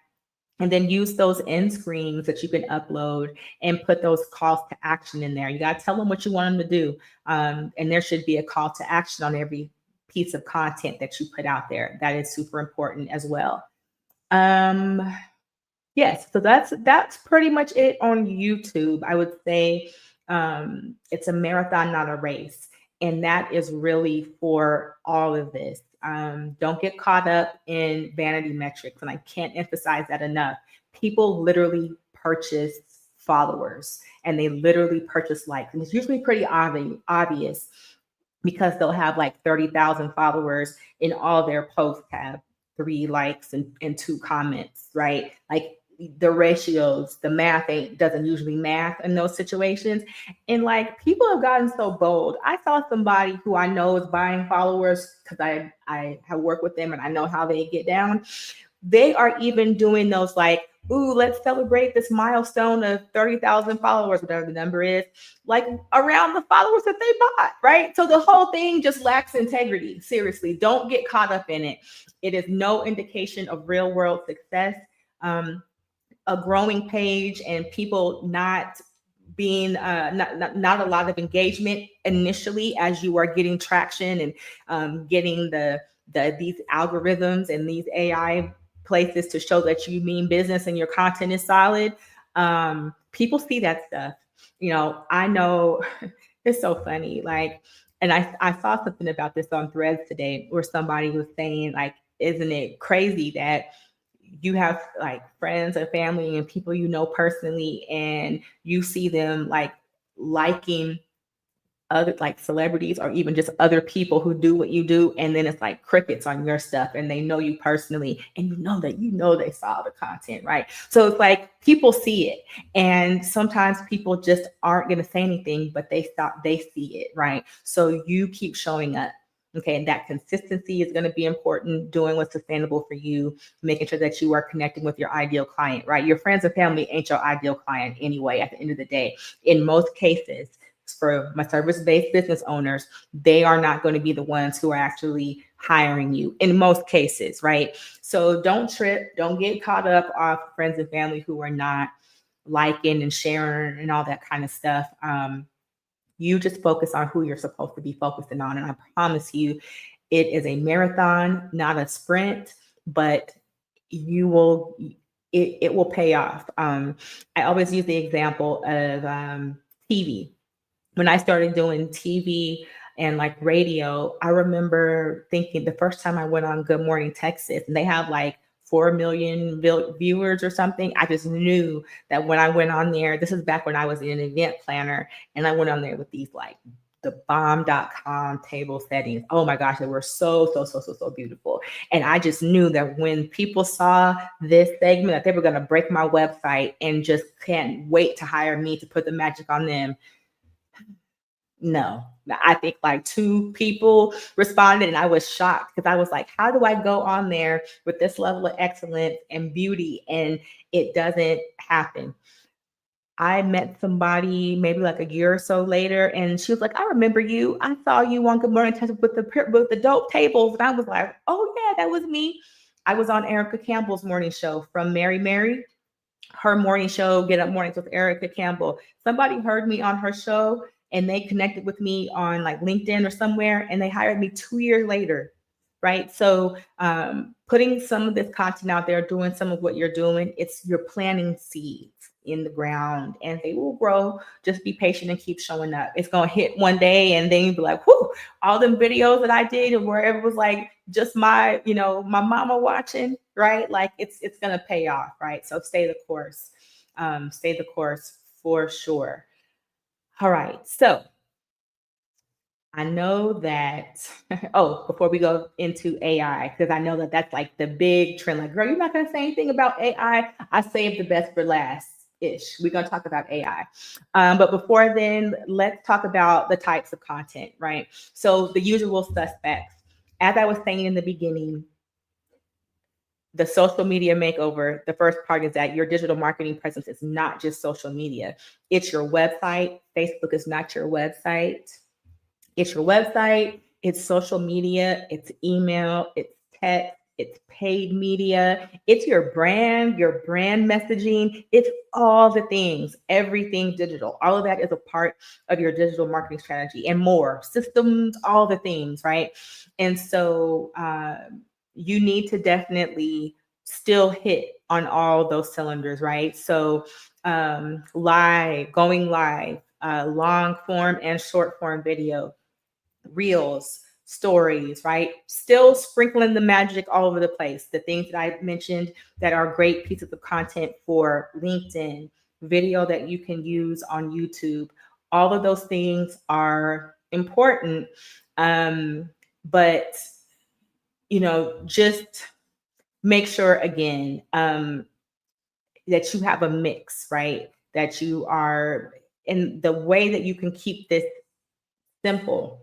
S1: And then use those end screens that you can upload and put those calls to action in there. You got to tell them what you want them to do. And there should be a call to action on every piece of content that you put out there. That is super important as well. Yes, so that's pretty much it on YouTube. I would say it's a marathon, not a race. And that is really for all of this. Don't get caught up in vanity metrics. And I can't emphasize that enough. People literally purchase followers and they literally purchase likes. And it's usually pretty obvious because they'll have like 30,000 followers and all their posts have 3 likes and 2 comments, right? Like the ratios, the math doesn't usually math in those situations. And like people have gotten so bold. I saw somebody who I know is buying followers because I have worked with them and I know how they get down. They are even doing those like, ooh, let's celebrate this milestone of 30,000 followers, whatever the number is, like around the followers that they bought, right? So the whole thing just lacks integrity. Seriously, don't get caught up in it. It is no indication of real world success. A growing page and people not being not a lot of engagement initially as you are getting traction and getting these algorithms and these AI places to show that you mean business and your content is solid. People see that stuff. I know it's so funny. Like, and I saw something about this on Threads today where somebody was saying, like, isn't it crazy that you have like friends and family and people you know personally, and you see them like liking other like celebrities or even just other people who do what you do, and then it's like crickets on your stuff and they know you personally and you know they saw the content, right? So it's like people see it, and sometimes people just aren't going to say anything, but they see it, right? So you keep showing up. Okay, and that consistency is going to be important, doing what's sustainable for you, making sure that you are connecting with your ideal client, right? Your friends and family ain't your ideal client anyway, at the end of the day. In most cases, for my service-based business owners, they are not going to be the ones who are actually hiring you in most cases, right? So don't trip, don't get caught up off friends and family who are not liking and sharing and all that kind of stuff. You just focus on who you're supposed to be focusing on. And I promise you, it is a marathon, not a sprint, but it will pay off. I always use the example of TV. When I started doing TV and like radio, I remember thinking the first time I went on Good Morning Texas, and they have like 4 million viewers or something. I just knew that when I went on there, this is back when I was an event planner, and I went on there with these like the bomb.com table settings. Oh my gosh, they were so beautiful. And I just knew that when people saw this segment, that they were going to break my website and just can't wait to hire me to put the magic on them. No, I think like 2 people responded, and I was shocked because I was like, how do I go on there with this level of excellence and beauty and it doesn't happen? I met somebody maybe like a year or so later, and she was like, I remember you. I saw you on Good Morning Texas with the dope tables. And I was like, oh yeah, that was me. I was on Erica Campbell's morning show from Mary. Her morning show, Get Up Mornings with Erica Campbell. Somebody heard me on her show and they connected with me on like LinkedIn or somewhere, and they hired me 2 years later, right? So putting some of this content out there, doing some of what you're doing, you're planting seeds in the ground and they will grow. Just be patient and keep showing up. It's going to hit one day and then you'll be like, whoo, all them videos that I did and where it was like just my mama watching, right? Like it's going to pay off, right? So stay the course. Stay the course for sure. All right. So I know that, before we go into AI, because I know that that's like the big trend. Like, girl, you're not going to say anything about AI. I saved the best for last-ish. We're going to talk about AI. But before then, let's talk about the types of content, right? So the usual suspects. As I was saying in the beginning, the social media makeover, the first part is that your digital marketing presence is not just social media. It's your website. Facebook is not your website. It's your website, it's social media, it's email, it's text, it's paid media, it's your brand messaging, it's all the things, everything digital. All of that is a part of your digital marketing strategy and more systems, all the things, right? And so you need to definitely still hit on all those cylinders, right? So going live, long form and short form video, reels, stories, right? Still sprinkling the magic all over the place. The things that I mentioned that are great pieces of content for LinkedIn, video that you can use on YouTube, all of those things are important. But, just make sure again that you have a mix, right? That you are, in the way that you can keep this simple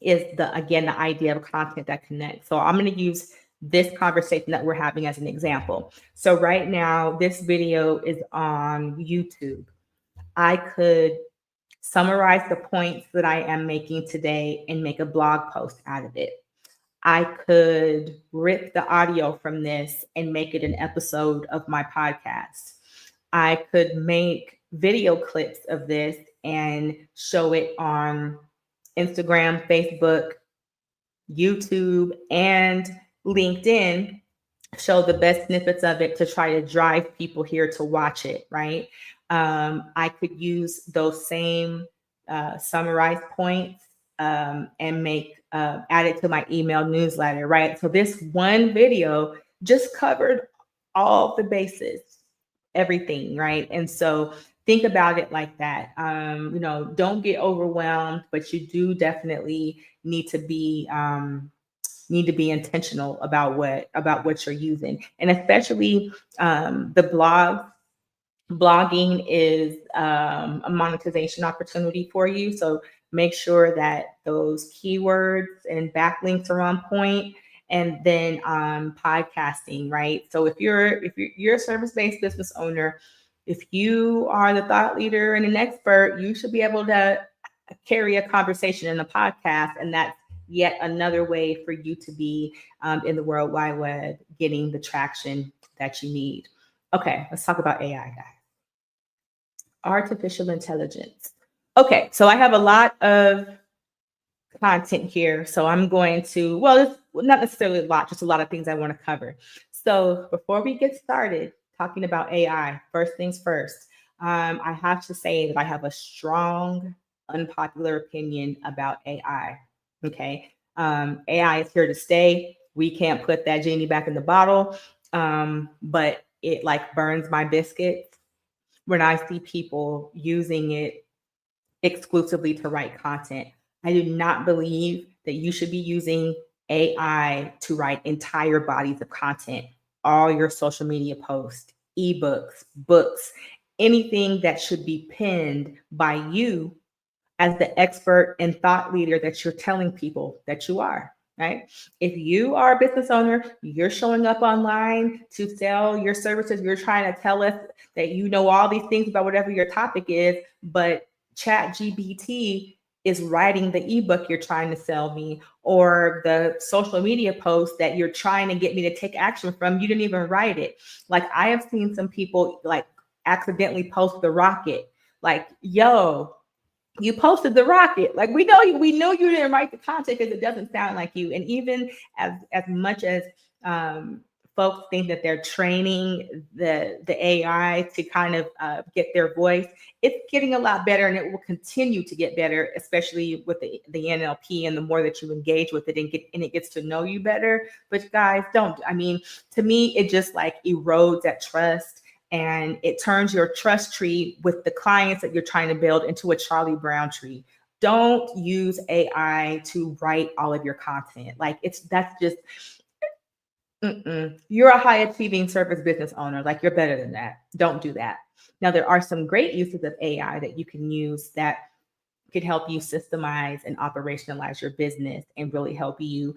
S1: is the idea of content that connects. So I'm going to use this conversation that we're having as an example. So right now, this video is on YouTube. I could summarize the points that I am making today and make a blog post out of it. I could rip the audio from this and make it an episode of my podcast. I could make video clips of this and show it on Instagram, Facebook, YouTube, and LinkedIn, show the best snippets of it to try to drive people here to watch it, right? I could use those same summarized points and make add it to my email newsletter, right? So this one video just covered all the bases, everything, right? And so think about it like that. Don't get overwhelmed, but you do definitely need to be intentional about what you're using, and especially the blogging is a monetization opportunity for you. So make sure that those keywords and backlinks are on point. And then podcasting, right? So if you're a service-based business owner, if you are the thought leader and an expert, you should be able to carry a conversation in a podcast, and that's yet another way for you to be in the World Wide Web, getting the traction that you need. Okay, let's talk about AI, guys. Artificial intelligence. Okay, so I have a lot of content here. So I'm going to, well, not necessarily a lot, just a lot of things I want to cover. So before we get started talking about AI, first things first, I have to say that I have a strong, unpopular opinion about AI. Okay. AI is here to stay. We can't put that genie back in the bottle. But it like burns my biscuits when I see people using it exclusively to write content. I do not believe that you should be using AI to write entire bodies of content, all your social media posts, ebooks, books, anything that should be penned by you as the expert and thought leader that you're telling people that you are, right? If you are a business owner, you're showing up online to sell your services, you're trying to tell us that you know all these things about whatever your topic is, but ChatGPT is writing the ebook you're trying to sell me, or the social media post that you're trying to get me to take action from, you didn't even write it. Like I have seen some people like accidentally post the rocket, like, yo, you posted the rocket. Like we know you didn't write the content because it doesn't sound like you. And even as much as folks think that they're training the AI to kind of get their voice, it's getting a lot better, and it will continue to get better, especially with the NLP, and the more that you engage with it and it gets to know you better. But guys, to me, it just like erodes that trust. And it turns your trust tree with the clients that you're trying to build into a Charlie Brown tree. Don't use AI to write all of your content. Like that's just, you're a high achieving service business owner. Like you're better than that. Don't do that. Now, there are some great uses of AI that you can use that could help you systemize and operationalize your business and really help you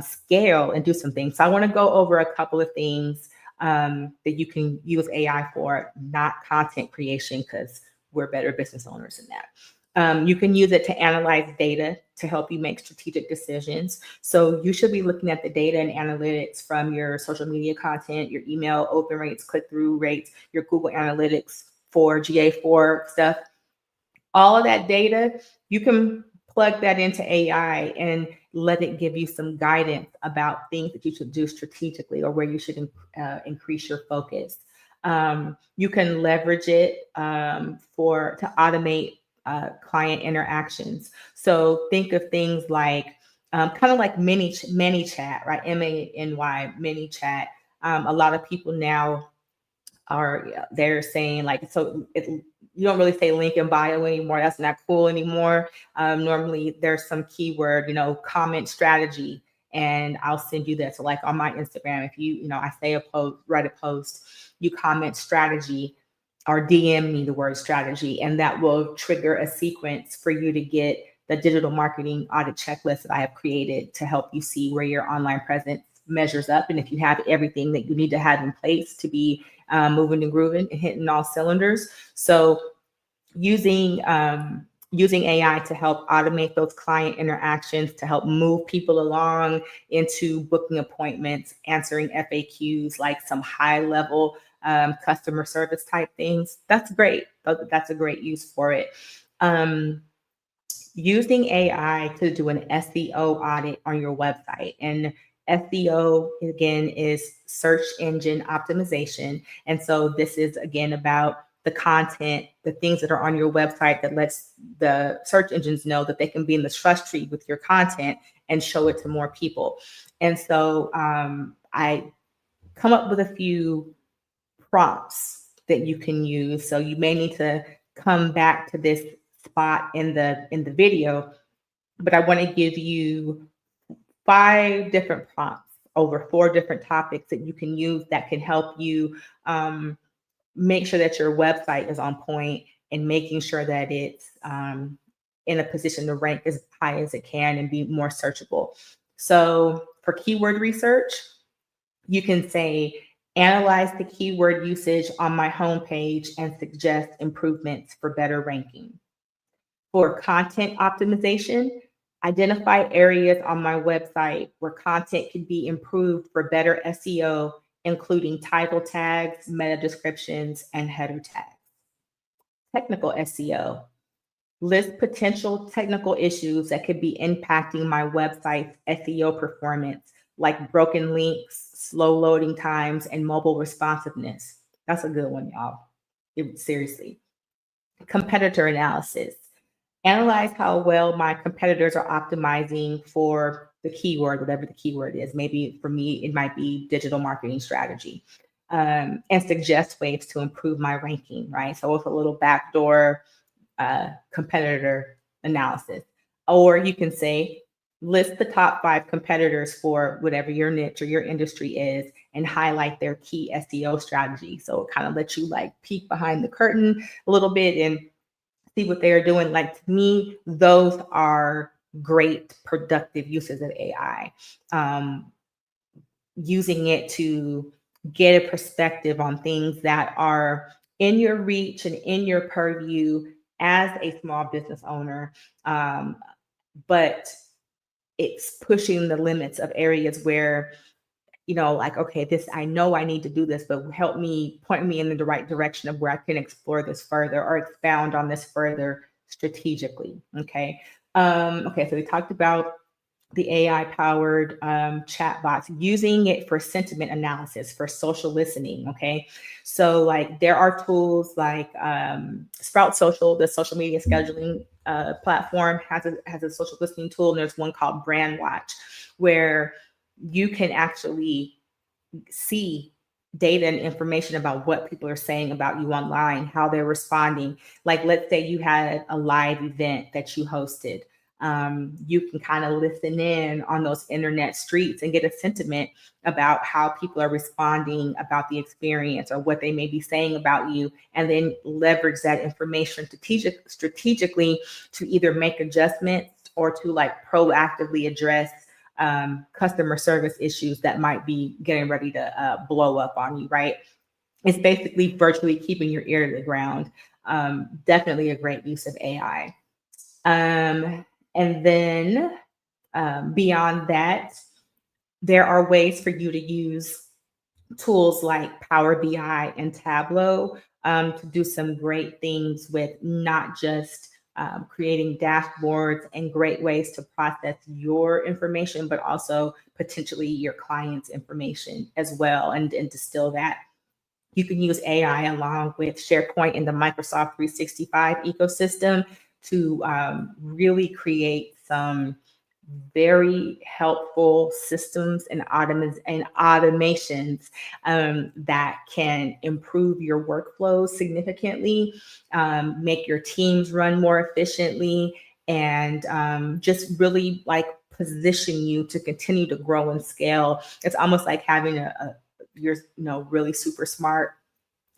S1: scale and do some things. So I want to go over a couple of things that you can use AI for, not content creation, because we're better business owners than that. You can use it to analyze data to help you make strategic decisions. So you should be looking at the data and analytics from your social media content, your email open rates, click-through rates, your Google Analytics for GA4 stuff. All of that data, you can plug that into AI and let it give you some guidance about things that you should do strategically, or where you should increase your focus. You can leverage it to automate client interactions. So think of things like kind of like many chat, right? MANY, many chat. A lot of people now they're saying like, you don't really say link in bio anymore. That's not cool anymore. Normally there's some keyword, comment strategy, and I'll send you that. So like on my Instagram, if I say write a post, you comment strategy or DM me the word strategy, and that will trigger a sequence for you to get the digital marketing audit checklist that I have created to help you see where your online presence measures up, and if you have everything that you need to have in place to be moving and grooving and hitting all cylinders. So using AI to help automate those client interactions, to help move people along into booking appointments, answering FAQs, like some high level customer service type things. That's great. That's a great use for it. Using AI to do an SEO audit on your website. And SEO, again, is search engine optimization. And so this is, again, about the content, the things that are on your website that lets the search engines know that they can be in the trust tree with your content and show it to more people. And so I come up with a few prompts that you can use. So you may need to come back to this spot in the video, but I want to give you 5 different prompts over 4 different topics that you can use that can help you make sure that your website is on point and making sure that it's in a position to rank as high as it can and be more searchable. So for keyword research, you can say, analyze the keyword usage on my homepage and suggest improvements for better ranking. For content optimization, identify areas on my website where content can be improved for better SEO, including title tags, meta descriptions, and header tags. Technical SEO. List potential technical issues that could be impacting my website's SEO performance, like broken links, slow loading times, and mobile responsiveness. That's a good one, y'all. Seriously. Competitor analysis. Analyze how well my competitors are optimizing for the keyword, whatever the keyword is. Maybe for me, it might be digital marketing strategy, and suggest ways to improve my ranking, right? So it's a little backdoor competitor analysis. Or you can say, list the top 5 competitors for whatever your niche or your industry is and highlight their key SEO strategy. So it kind of lets you like peek behind the curtain a little bit and see what they are doing. Like, to me, those are great productive uses of AI. Using it to get a perspective on things that are in your reach and in your purview as a small business owner, but it's pushing the limits of areas where, like, okay, I know I need to do this, but point me in the right direction of where I can explore this further or expound on this further strategically. Okay. So we talked about the AI-powered chatbots, using it for sentiment analysis, for social listening. Okay. So like there are tools like Sprout Social, the social media scheduling platform has a social listening tool. And there's one called Brand Watch, where you can actually see data and information about what people are saying about you online, how they're responding. Like, let's say you had a live event that you hosted. You can kind of listen in on those internet streets and get a sentiment about how people are responding about the experience or what they may be saying about you, and then leverage that information strategically to either make adjustments or to like proactively address customer service issues that might be getting ready to blow up on you, right? It's basically virtually keeping your ear to the ground. Definitely a great use of AI. And then beyond that, there are ways for you to use tools like Power BI and Tableau to do some great things with not just creating dashboards and great ways to process your information, but also potentially your client's information as well, and distill that. You can use AI along with SharePoint in the Microsoft 365 ecosystem to really create some very helpful systems and automations that can improve your workflows significantly, make your teams run more efficiently, and just really like position you to continue to grow and scale. It's almost like having your really super smart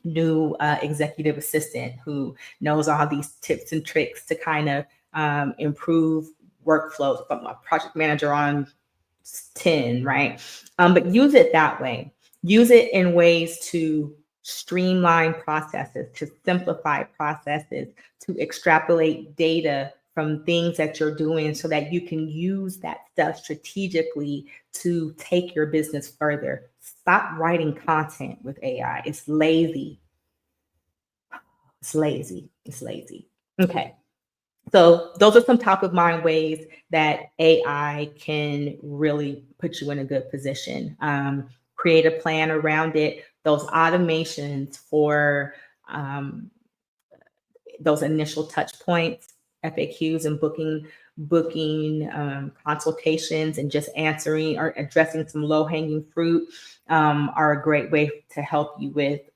S1: new executive assistant who knows all these tips and tricks to kind of improve workflows. From a project manager on 10, right? But use it that way. Use it in ways to streamline processes, to simplify processes, to extrapolate data from things that you're doing so that you can use that stuff strategically to take your business further. Stop writing content with AI. It's lazy. It's lazy. It's lazy. Okay. So those are some top of mind ways that AI can really put you in a good position. Create a plan around it. Those automations for those initial touch points, FAQs, and booking consultations, and just answering or addressing some low hanging fruit are a great way to help you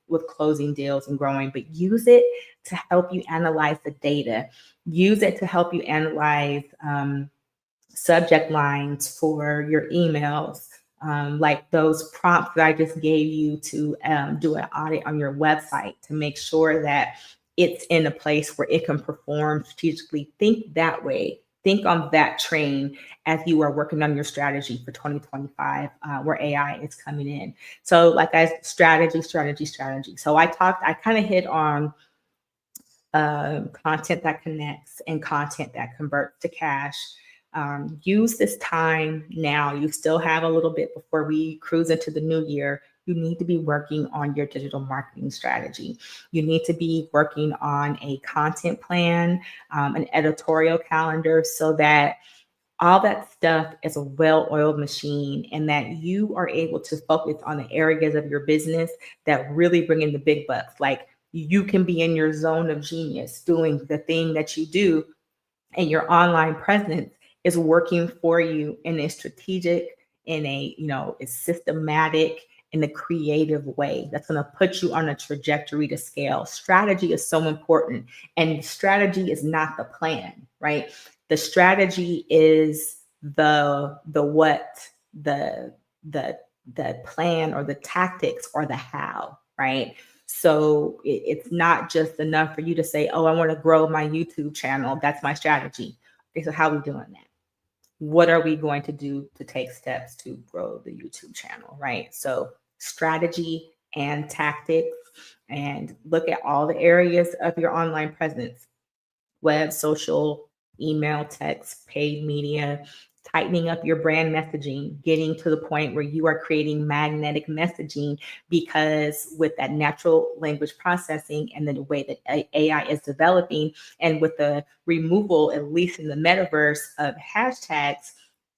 S1: with closing deals and growing. But use it to help you analyze the data. Use it to help you analyze subject lines for your emails, like those prompts that I just gave you to do an audit on your website to make sure that it's in a place where it can perform strategically. Think that way. Think on that train as you are working on your strategy for 2025, where AI is coming in. So like strategy. So I kind of hit on content that connects and content that converts to cash. Use this time now. You still have a little bit before we cruise into the new year. You need to be working on your digital marketing strategy. You need to be working on a content plan, an editorial calendar, so that all that stuff is a well-oiled machine and that you are able to focus on the areas of your business that really bring in the big bucks. Like, you can be in your zone of genius doing the thing that you do, and your online presence is working for you in a strategic, in a, it's systematic, in a creative way that's going to put you on a trajectory to scale. Strategy is so important, and strategy is not the plan, right? The strategy is the plan or the tactics or the how, right? So it's not just enough for you to say, oh, I want to grow my YouTube channel. That's my strategy. Okay, so how are we doing that? What are we going to do to take steps to grow the YouTube channel, right? So strategy and tactics, and look at all the areas of your online presence: web, social, email, text, paid media, tightening up your brand messaging, getting to the point where you are creating magnetic messaging, because with that natural language processing and the way that AI is developing, and with the removal, at least in the metaverse, of hashtags,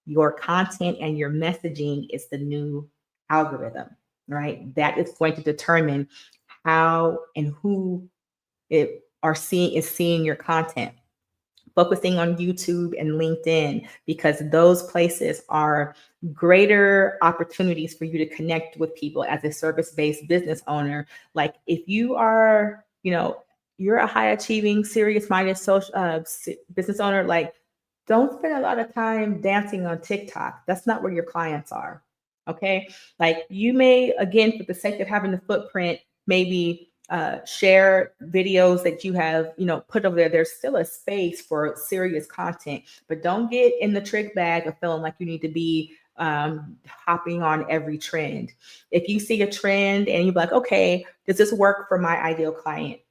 S1: your content and your messaging is the new algorithm, right? That is going to determine how and who is seeing your content. Focusing on YouTube and LinkedIn, because those places are greater opportunities for you to connect with people as a service-based business owner. Like, if you are, you're a high achieving, serious-minded social business owner, like, don't spend a lot of time dancing on TikTok. That's not where your clients are. Okay. Like, you may, again, for the sake of having the footprint, maybe share videos that you have, put over there. There's still a space for serious content, but don't get in the trick bag of feeling like you need to be hopping on every trend. If you see a trend and you're like, okay, does this work for my ideal client?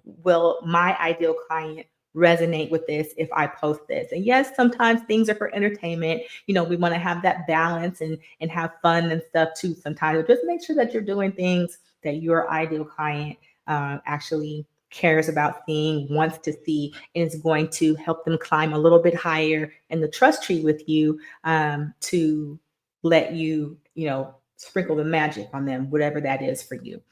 S1: Will my ideal client resonate with this if I post this? And yes, sometimes things are for entertainment. We want to have that balance and have fun and stuff too sometimes. But just make sure that you're doing things that your ideal client actually cares about seeing, wants to see, and is going to help them climb a little bit higher in the trust tree with you, to let you, sprinkle the magic on them, whatever that is for you.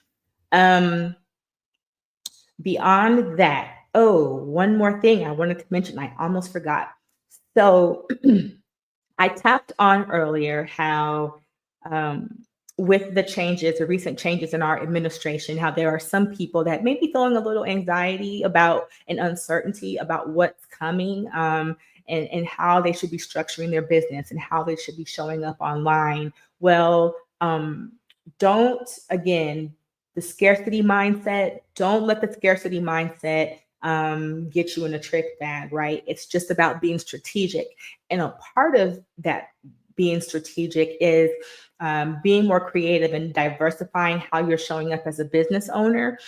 S1: Beyond that, Oh, one more thing I wanted to mention. I almost forgot. So I tapped on earlier how, um, with the recent changes in our administration, how there are some people that may be feeling a little anxiety about and uncertainty about what's coming, and how they should be structuring their business and how they should be showing up online. Well, don't, again, the scarcity mindset, don't let the scarcity mindset get you in a trick bag, right? It's just about being strategic. And a part of that being strategic is being more creative and diversifying how you're showing up as a business owner.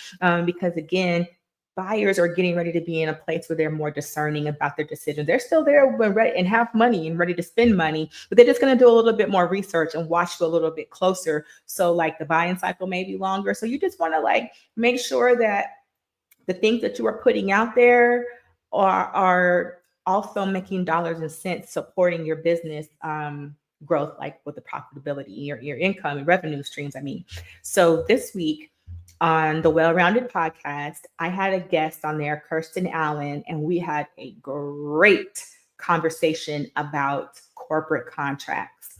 S1: Because again, buyers are getting ready to be in a place where they're more discerning about their decisions. They're still there when ready and have money and ready to spend money, but they're just going to do a little bit more research and watch you a little bit closer. So like the buying cycle may be longer. So you just want to like make sure that the things that you are putting out there are also making dollars and cents supporting your business growth, like with the profitability, your income and revenue streams. I mean, so this week on the Well-Rounded podcast, I had a guest on there, Kirsten Allen, and we had a great conversation about corporate contracts.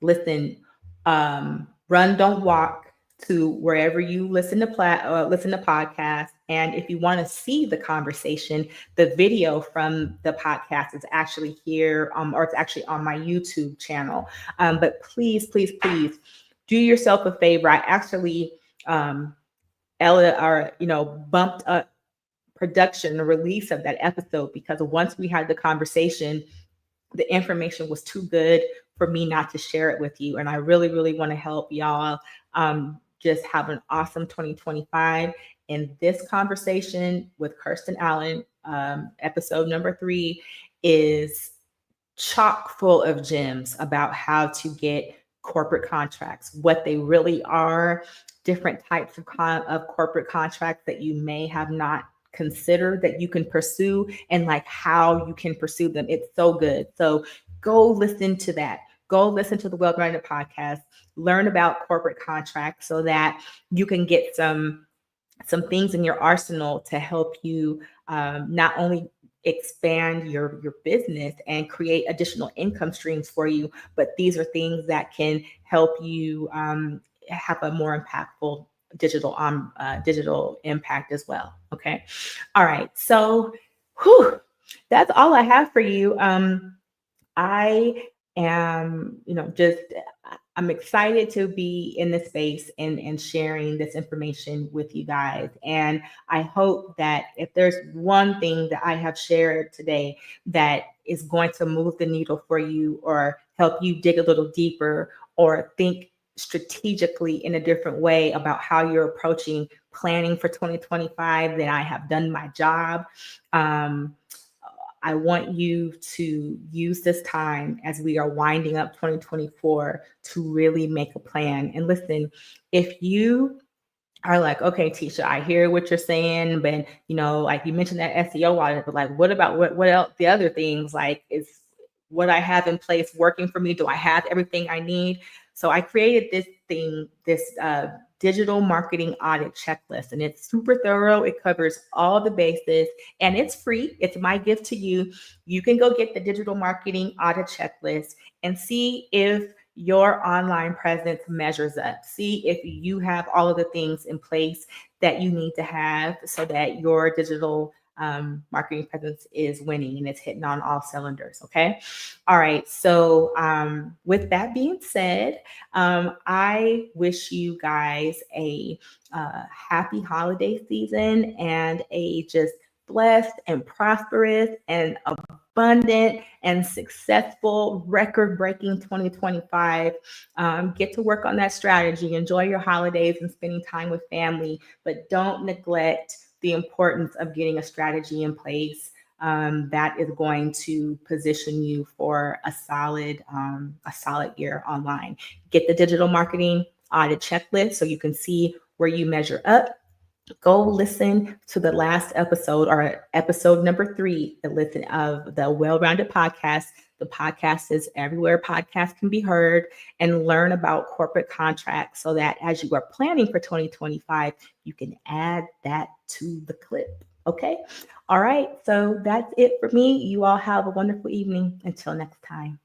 S1: Listen, run, don't walk to wherever you listen to podcasts. And if you want to see the conversation, the video from the podcast is actually here, or it's actually on my YouTube channel. But please, please, please do yourself a favor. I actually, bumped up production, the release of that episode, because once we had the conversation, the information was too good for me not to share it with you. And I really, really want to help y'all just have an awesome 2025. And this conversation with Kirsten Allen, episode number 3, is chock full of gems about how to get corporate contracts, what they really are, different types of corporate contracts that you may have not considered that you can pursue, and like how you can pursue them. It's so good. So go listen to that. Go listen to the Well-Rounded podcast, learn about corporate contracts so that you can get some things in your arsenal to help you not only expand your business and create additional income streams for you, but these are things that can help you have a more impactful digital impact as well. Okay. All right. So that's all I have for you. I am, I'm excited to be in this space and sharing this information with you guys. And I hope that if there's one thing that I have shared today that is going to move the needle for you or help you dig a little deeper or think strategically in a different way about how you're approaching planning for 2025, then I have done my job. I want you to use this time as we are winding up 2024 to really make a plan. And listen, if you are like, okay, Tisha, I hear what you're saying, but like you mentioned that SEO audit, but like, what about what else? The other things, like, is what I have in place working for me? Do I have everything I need? So I created this digital marketing audit checklist, and it's super thorough. It covers all the bases, and it's free. It's my gift to you. You can go get the digital marketing audit checklist and see if your online presence measures up. See if you have all of the things in place that you need to have so that your digital marketing presence is winning and it's hitting on all cylinders. Okay. All right. So with that being said, I wish you guys a happy holiday season and a just blessed and prosperous and abundant and successful, record-breaking 2025. Get to work on that strategy. Enjoy your holidays and spending time with family, but don't neglect the importance of getting a strategy in place that is going to position you for a solid year online. Get the digital marketing audit checklist so you can see where you measure up. Go listen to the last episode, or episode number 3, of the Well-Rounded podcast. The podcast is everywhere podcasts can be heard, and learn about corporate contracts so that as you are planning for 2025, you can add that to the clip. Okay. All right. So that's it for me. You all have a wonderful evening. Until next time.